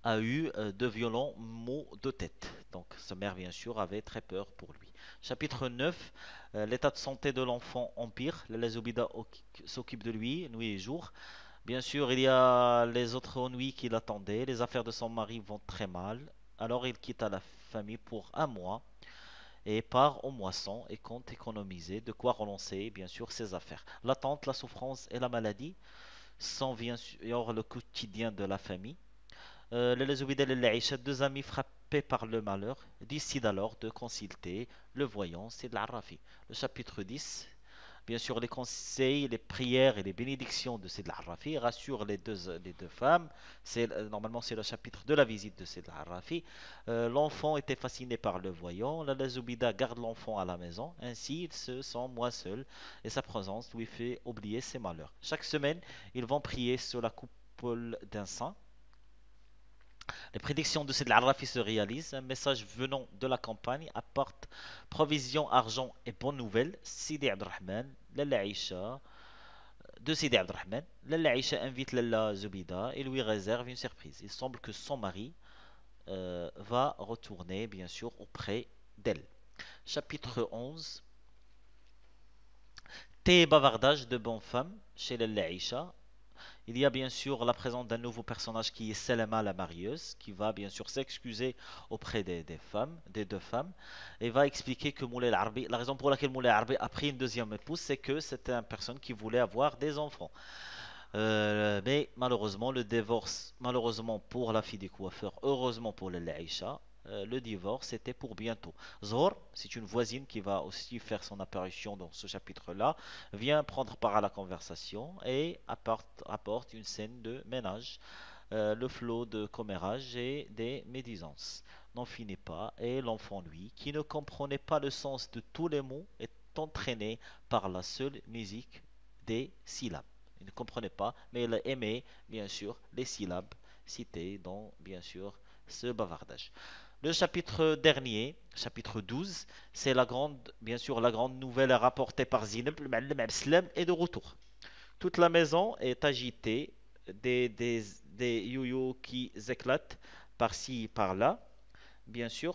a eu de violents maux de tête. Donc, sa mère, bien sûr, avait très peur pour lui. Chapitre 9. L'état de santé de l'enfant empire. La Lézobida s'occupe de lui nuit et jour. Bien sûr, il y a les autres ennuis qui l'attendaient. Les affaires de son mari vont très mal. Alors, il quitte la famille pour un mois et part aux moissons et compte économiser de quoi relancer bien sûr ses affaires. L'attente, la souffrance et la maladie sont bien sûr le quotidien de la famille. Les Zoubida et les Aïcha, deux amis frappés par le malheur, décident alors de consulter le voyant, c'est l'Arafi. Le chapitre 10. Bien sûr, les conseils, les prières et les bénédictions de Sid al-Arafi rassurent les deux femmes. Normalement, c'est le chapitre de la visite de Sid al-Arafi. L'enfant était fasciné par le voyant. La Zoubida garde l'enfant à la maison. Ainsi, il se sent moins seul et sa présence lui fait oublier ses malheurs. Chaque semaine, ils vont prier sur la coupole d'un saint. Les prédictions de Sid al-Arafi se réalisent. Un message venant de la campagne apporte provision, argent et bonnes nouvelles. Sidi Abdurrahman, Lalla Aïcha, de Sidi Abdurrahman, Lalla Aïcha invite Lalla Zubida et lui réserve une surprise. Il semble que son mari va retourner, bien sûr, auprès d'elle. Chapitre 11. Thé et bavardage de bonne femme chez Lalla Aïcha. Il y a bien sûr la présence d'un nouveau personnage qui est Selema la marieuse, qui va bien sûr s'excuser auprès des femmes, des deux femmes, et va expliquer que Moulay Arbi, la raison pour laquelle Moulay Arbi a pris une deuxième épouse, c'est que c'était une personne qui voulait avoir des enfants. Mais malheureusement, le divorce, malheureusement pour la fille des coiffeurs, heureusement pour le Aïcha, le divorce était pour bientôt. Zor, c'est une voisine qui va aussi faire son apparition dans ce chapitre-là, vient prendre part à la conversation et apporte une scène de ménage. Le flot de commérage et des médisances n'en finit pas et l'enfant, lui, qui ne comprenait pas le sens de tous les mots, est entraîné par la seule musique des syllabes. Il ne comprenait pas, mais il aimait bien sûr les syllabes citées dans bien sûr ce bavardage. Le chapitre dernier, chapitre 12, c'est la grande, bien sûr, la grande nouvelle rapportée par Zineb, le Ma'allim Abdeslam est de retour. Toute la maison est agitée, des youyos qui éclatent par-ci, par-là. Bien sûr,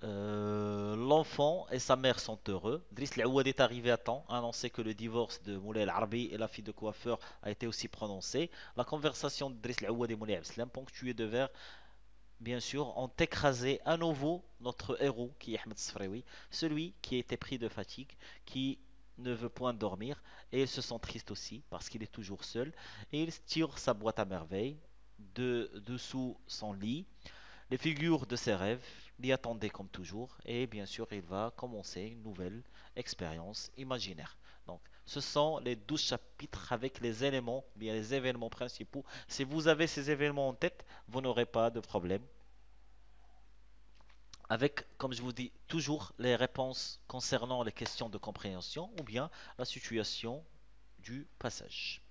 l'enfant et sa mère sont heureux. Driss Aouad est arrivé à temps, a annoncé que le divorce de Moulay Al-Arbi et la fille de coiffeur a été aussi prononcé. La conversation de Driss Aouad et Moulay Abdeslam, ponctuée de vers, bien sûr, ont écrasé à nouveau notre héros qui est Ahmed Sfraoui, celui qui a été pris de fatigue, qui ne veut point dormir et il se sent triste aussi parce qu'il est toujours seul et il tire sa boîte à merveilles de dessous son lit. Les figures de ses rêves l'y attendaient comme toujours et bien sûr il va commencer une nouvelle expérience imaginaire. Donc ce sont les 12 chapitres avec les éléments, bien les événements principaux. Si vous avez ces événements en tête, vous n'aurez pas de problème avec, comme je vous dis, toujours les réponses concernant les questions de compréhension ou bien la situation du passage.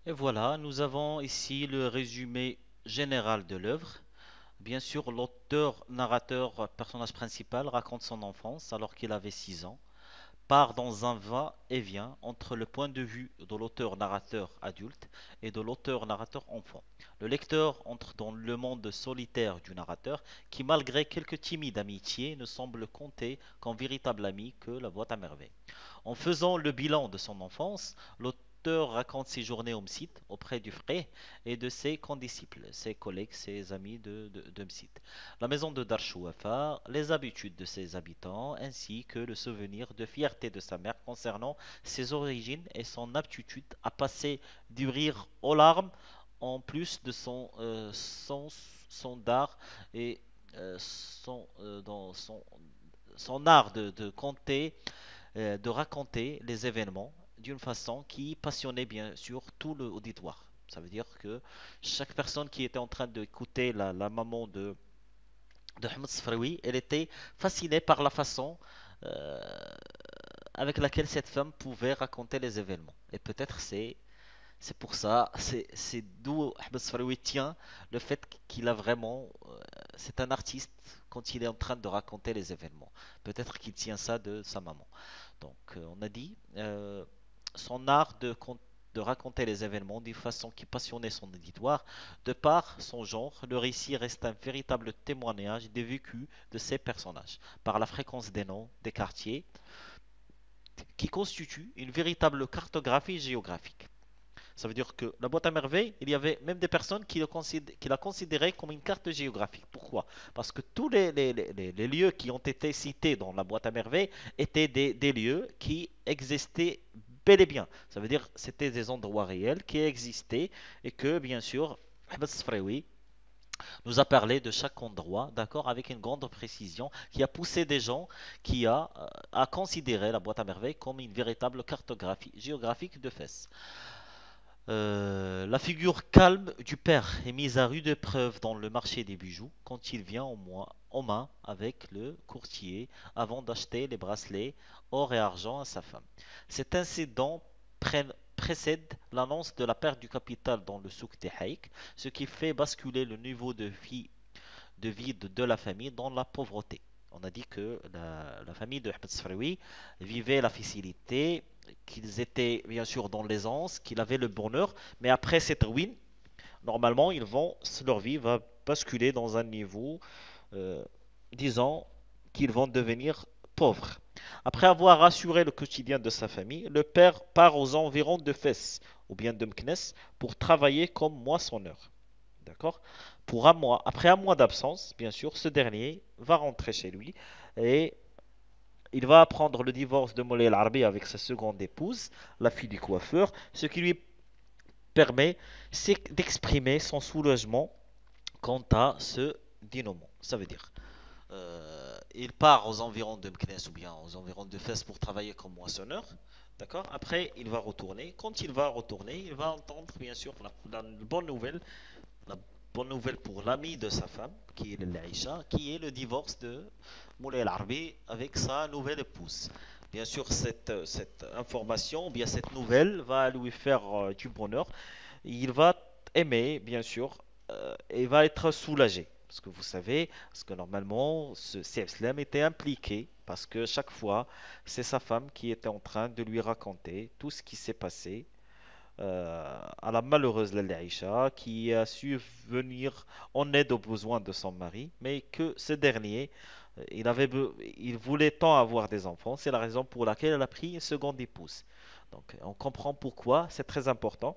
Et voilà, nous avons ici le résumé général de l'œuvre. Bien sûr, l'auteur, narrateur, personnage principal raconte son enfance alors qu'il avait 6 ans, part dans un va-et-vient entre le point de vue de l'auteur-narrateur adulte et de l'auteur-narrateur enfant. Le lecteur entre dans le monde solitaire du narrateur qui, malgré quelques timides amitiés, ne semble compter qu'un véritable ami que la boîte à merveille. En faisant le bilan de son enfance, l'auteur raconte ses journées au Msit auprès du frère et de ses condisciples, ses collègues, ses amis de Msit. La maison de Darchouafa, les habitudes de ses habitants, ainsi que le souvenir de fierté de sa mère concernant ses origines et son aptitude à passer du rire aux larmes, en plus de son d'art et son art de compter de raconter les événements d'une façon qui passionnait bien sûr tout l'auditoire. Ça veut dire que chaque personne qui était en train d'écouter la maman de Ahmed Sfraoui, elle était fascinée par la façon euh, avec laquelle cette femme pouvait raconter les événements. Et peut-être c'est pour ça, c'est d'où Ahmed Sfraoui tient le fait qu'il a vraiment, c'est un artiste quand il est en train de raconter les événements. Peut-être qu'il tient ça de sa maman. Donc, on a dit, son art de raconter les événements d'une façon qui passionnait son auditoire, de par son genre, le récit reste un véritable témoignage des vécus de ses personnages, par la fréquence des noms, des quartiers, qui constituent une véritable cartographie géographique. Ça veut dire que la boîte à merveilles, il y avait même des personnes qui la considéraient comme une carte géographique. Pourquoi? Parce que tous les lieux qui ont été cités dans la boîte à merveilles étaient des lieux qui existaient bel et bien. Ça veut dire que c'était des endroits réels qui existaient et que, bien sûr, Ahmed Sfraoui nous a parlé de chaque endroit, d'accord, avec une grande précision, qui a poussé des gens à considérer la boîte à merveilles comme une véritable cartographie géographique de Fès. La figure calme du père est mise à rude épreuve dans le marché des bijoux quand il vient en main avec le courtier avant d'acheter les bracelets or et argent à sa femme. Cet incident précède l'annonce de la perte du capital dans le souk des Haïk, ce qui fait basculer le niveau de vie de la famille dans la pauvreté. On a dit que la famille de Ahmed Sfraoui vivait la facilité, qu'ils étaient bien sûr dans l'aisance, qu'ils avaient le bonheur, mais après cette ruine, normalement, leur vie va basculer dans un niveau, euh, disons, qu'ils vont devenir pauvres. Après avoir assuré le quotidien de sa famille, le père part aux environs de Fès, ou bien de Meknès, pour travailler comme moissonneur. D'accord? Pour un mois, après un mois d'absence, bien sûr, ce dernier va rentrer chez lui et il va apprendre le divorce de Moulay El-Arbi avec sa seconde épouse, la fille du coiffeur, ce qui lui permet d'exprimer son soulagement quant à ce dénouement. Ça veut dire, il part aux environs de Meknès ou bien aux environs de Fès pour travailler comme moissonneur. D'accord? Après, il va retourner. Quand il va retourner, il va entendre bien sûr la bonne nouvelle, la bonne nouvelle pour l'ami de sa femme, qui est l'Aïcha, qui est le divorce de Moulay El-Arbi avec sa nouvelle épouse. Bien sûr, cette information, bien cette nouvelle va lui faire du bonheur. Il va aimer, bien sûr, et va être soulagé. Parce que vous savez, parce que normalement, ce Slam était impliqué, parce que chaque fois, c'est sa femme qui était en train de lui raconter tout ce qui s'est passé à la malheureuse Lalla Aïcha, qui a su venir en aide aux besoins de son mari, mais que ce dernier, il voulait tant avoir des enfants, c'est la raison pour laquelle elle a pris une seconde épouse. Donc, on comprend pourquoi, c'est très important.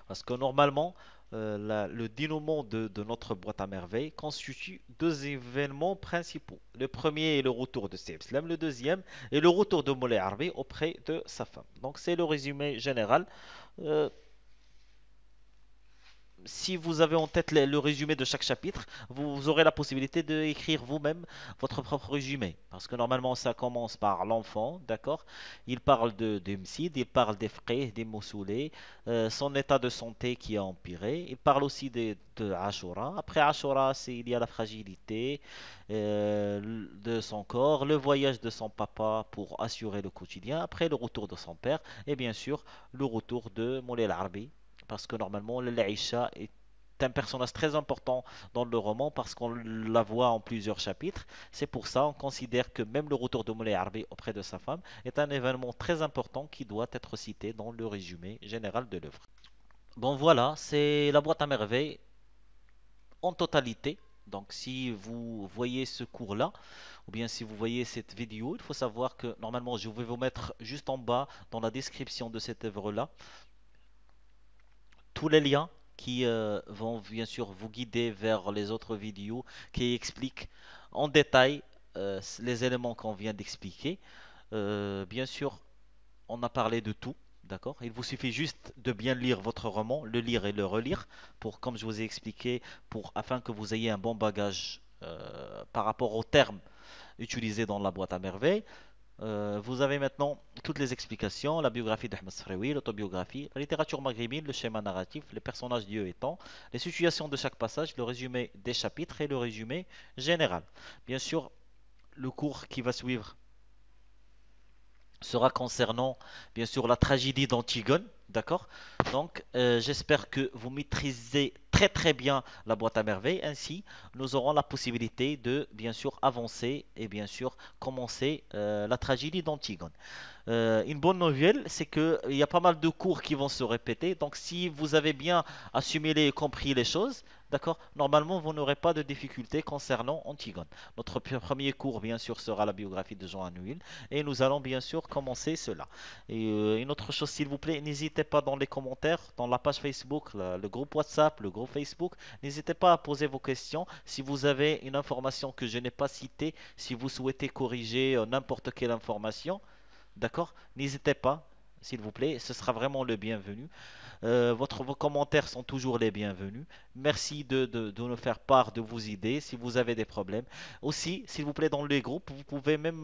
Parce que normalement, le dénouement de notre boîte à merveilles constitue deux événements principaux. Le premier est le retour de Saïd Islam, le deuxième est le retour de Moulay Harbi auprès de sa femme. Donc c'est le résumé général. Euh, si vous avez en tête le résumé de chaque chapitre, vous aurez la possibilité d'écrire vous-même votre propre résumé. Parce que normalement, ça commence par l'enfant, d'accord? Il parle de Msid, il parle des frères, des Moussoulés, son état de santé qui a empiré. Il parle aussi de Ashura. Après Ashura, il y a la fragilité de son corps, le voyage de son papa pour assurer le quotidien. Après, le retour de son père. Et bien sûr, le retour de Moulay Al-Arbi parce que normalement, l'Aïcha est un personnage très important dans le roman parce qu'on la voit en plusieurs chapitres. C'est pour ça qu'on considère que même le retour de Moulay Harbi auprès de sa femme est un événement très important qui doit être cité dans le résumé général de l'œuvre. Bon voilà, c'est la boîte à merveilles en totalité. Donc si vous voyez ce cours-là, ou bien si vous voyez cette vidéo, il faut savoir que normalement je vais vous mettre juste en bas dans la description de cette œuvre-là tous les liens qui vont bien sûr vous guider vers les autres vidéos qui expliquent en détail les éléments qu'on vient d'expliquer. Bien sûr, on a parlé de tout, d'accord? Il vous suffit juste de bien lire votre roman, le lire et le relire, pour, comme je vous ai expliqué, afin que vous ayez un bon bagage par rapport aux termes utilisés dans la boîte à merveilles. Vous avez maintenant toutes les explications, la biographie d'Ahmed Sfraoui, l'autobiographie, la littérature maghrébine, le schéma narratif, les personnages Dieu et temps, les situations de chaque passage, le résumé des chapitres et le résumé général. Bien sûr, le cours qui va suivre sera concernant bien sûr la tragédie d'Antigone, d'accord? Donc j'espère que vous maîtrisez très très bien la boîte à merveilles. Ainsi, nous aurons la possibilité de bien sûr avancer et bien sûr commencer la tragédie d'Antigone. Une bonne nouvelle, c'est qu'il y a pas mal de cours qui vont se répéter. Donc, si vous avez bien assimilé et compris les choses, d'accord, normalement, vous n'aurez pas de difficultés concernant Antigone. Notre premier cours, bien sûr, sera la biographie de Jean Anouilh. Et nous allons, bien sûr, commencer cela. Et une autre chose, s'il vous plaît, n'hésitez pas dans les commentaires, dans la page Facebook, le groupe WhatsApp, le groupe Facebook, n'hésitez pas à poser vos questions. Si vous avez une information que je n'ai pas citée, si vous souhaitez corriger n'importe quelle information, d'accord? N'hésitez pas, s'il vous plaît, ce sera vraiment le bienvenu. Vos commentaires sont toujours les bienvenus. Merci de nous faire part de vos idées si vous avez des problèmes. Aussi, s'il vous plaît, dans les groupes, vous pouvez même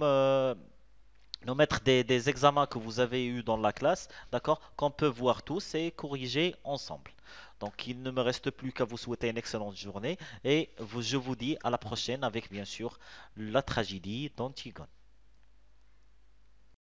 nous mettre des examens que vous avez eus dans la classe, d'accord? Qu'on peut voir tous et corriger ensemble. Donc, il ne me reste plus qu'à vous souhaiter une excellente journée et je vous dis à la prochaine avec bien sûr la tragédie d'Antigone.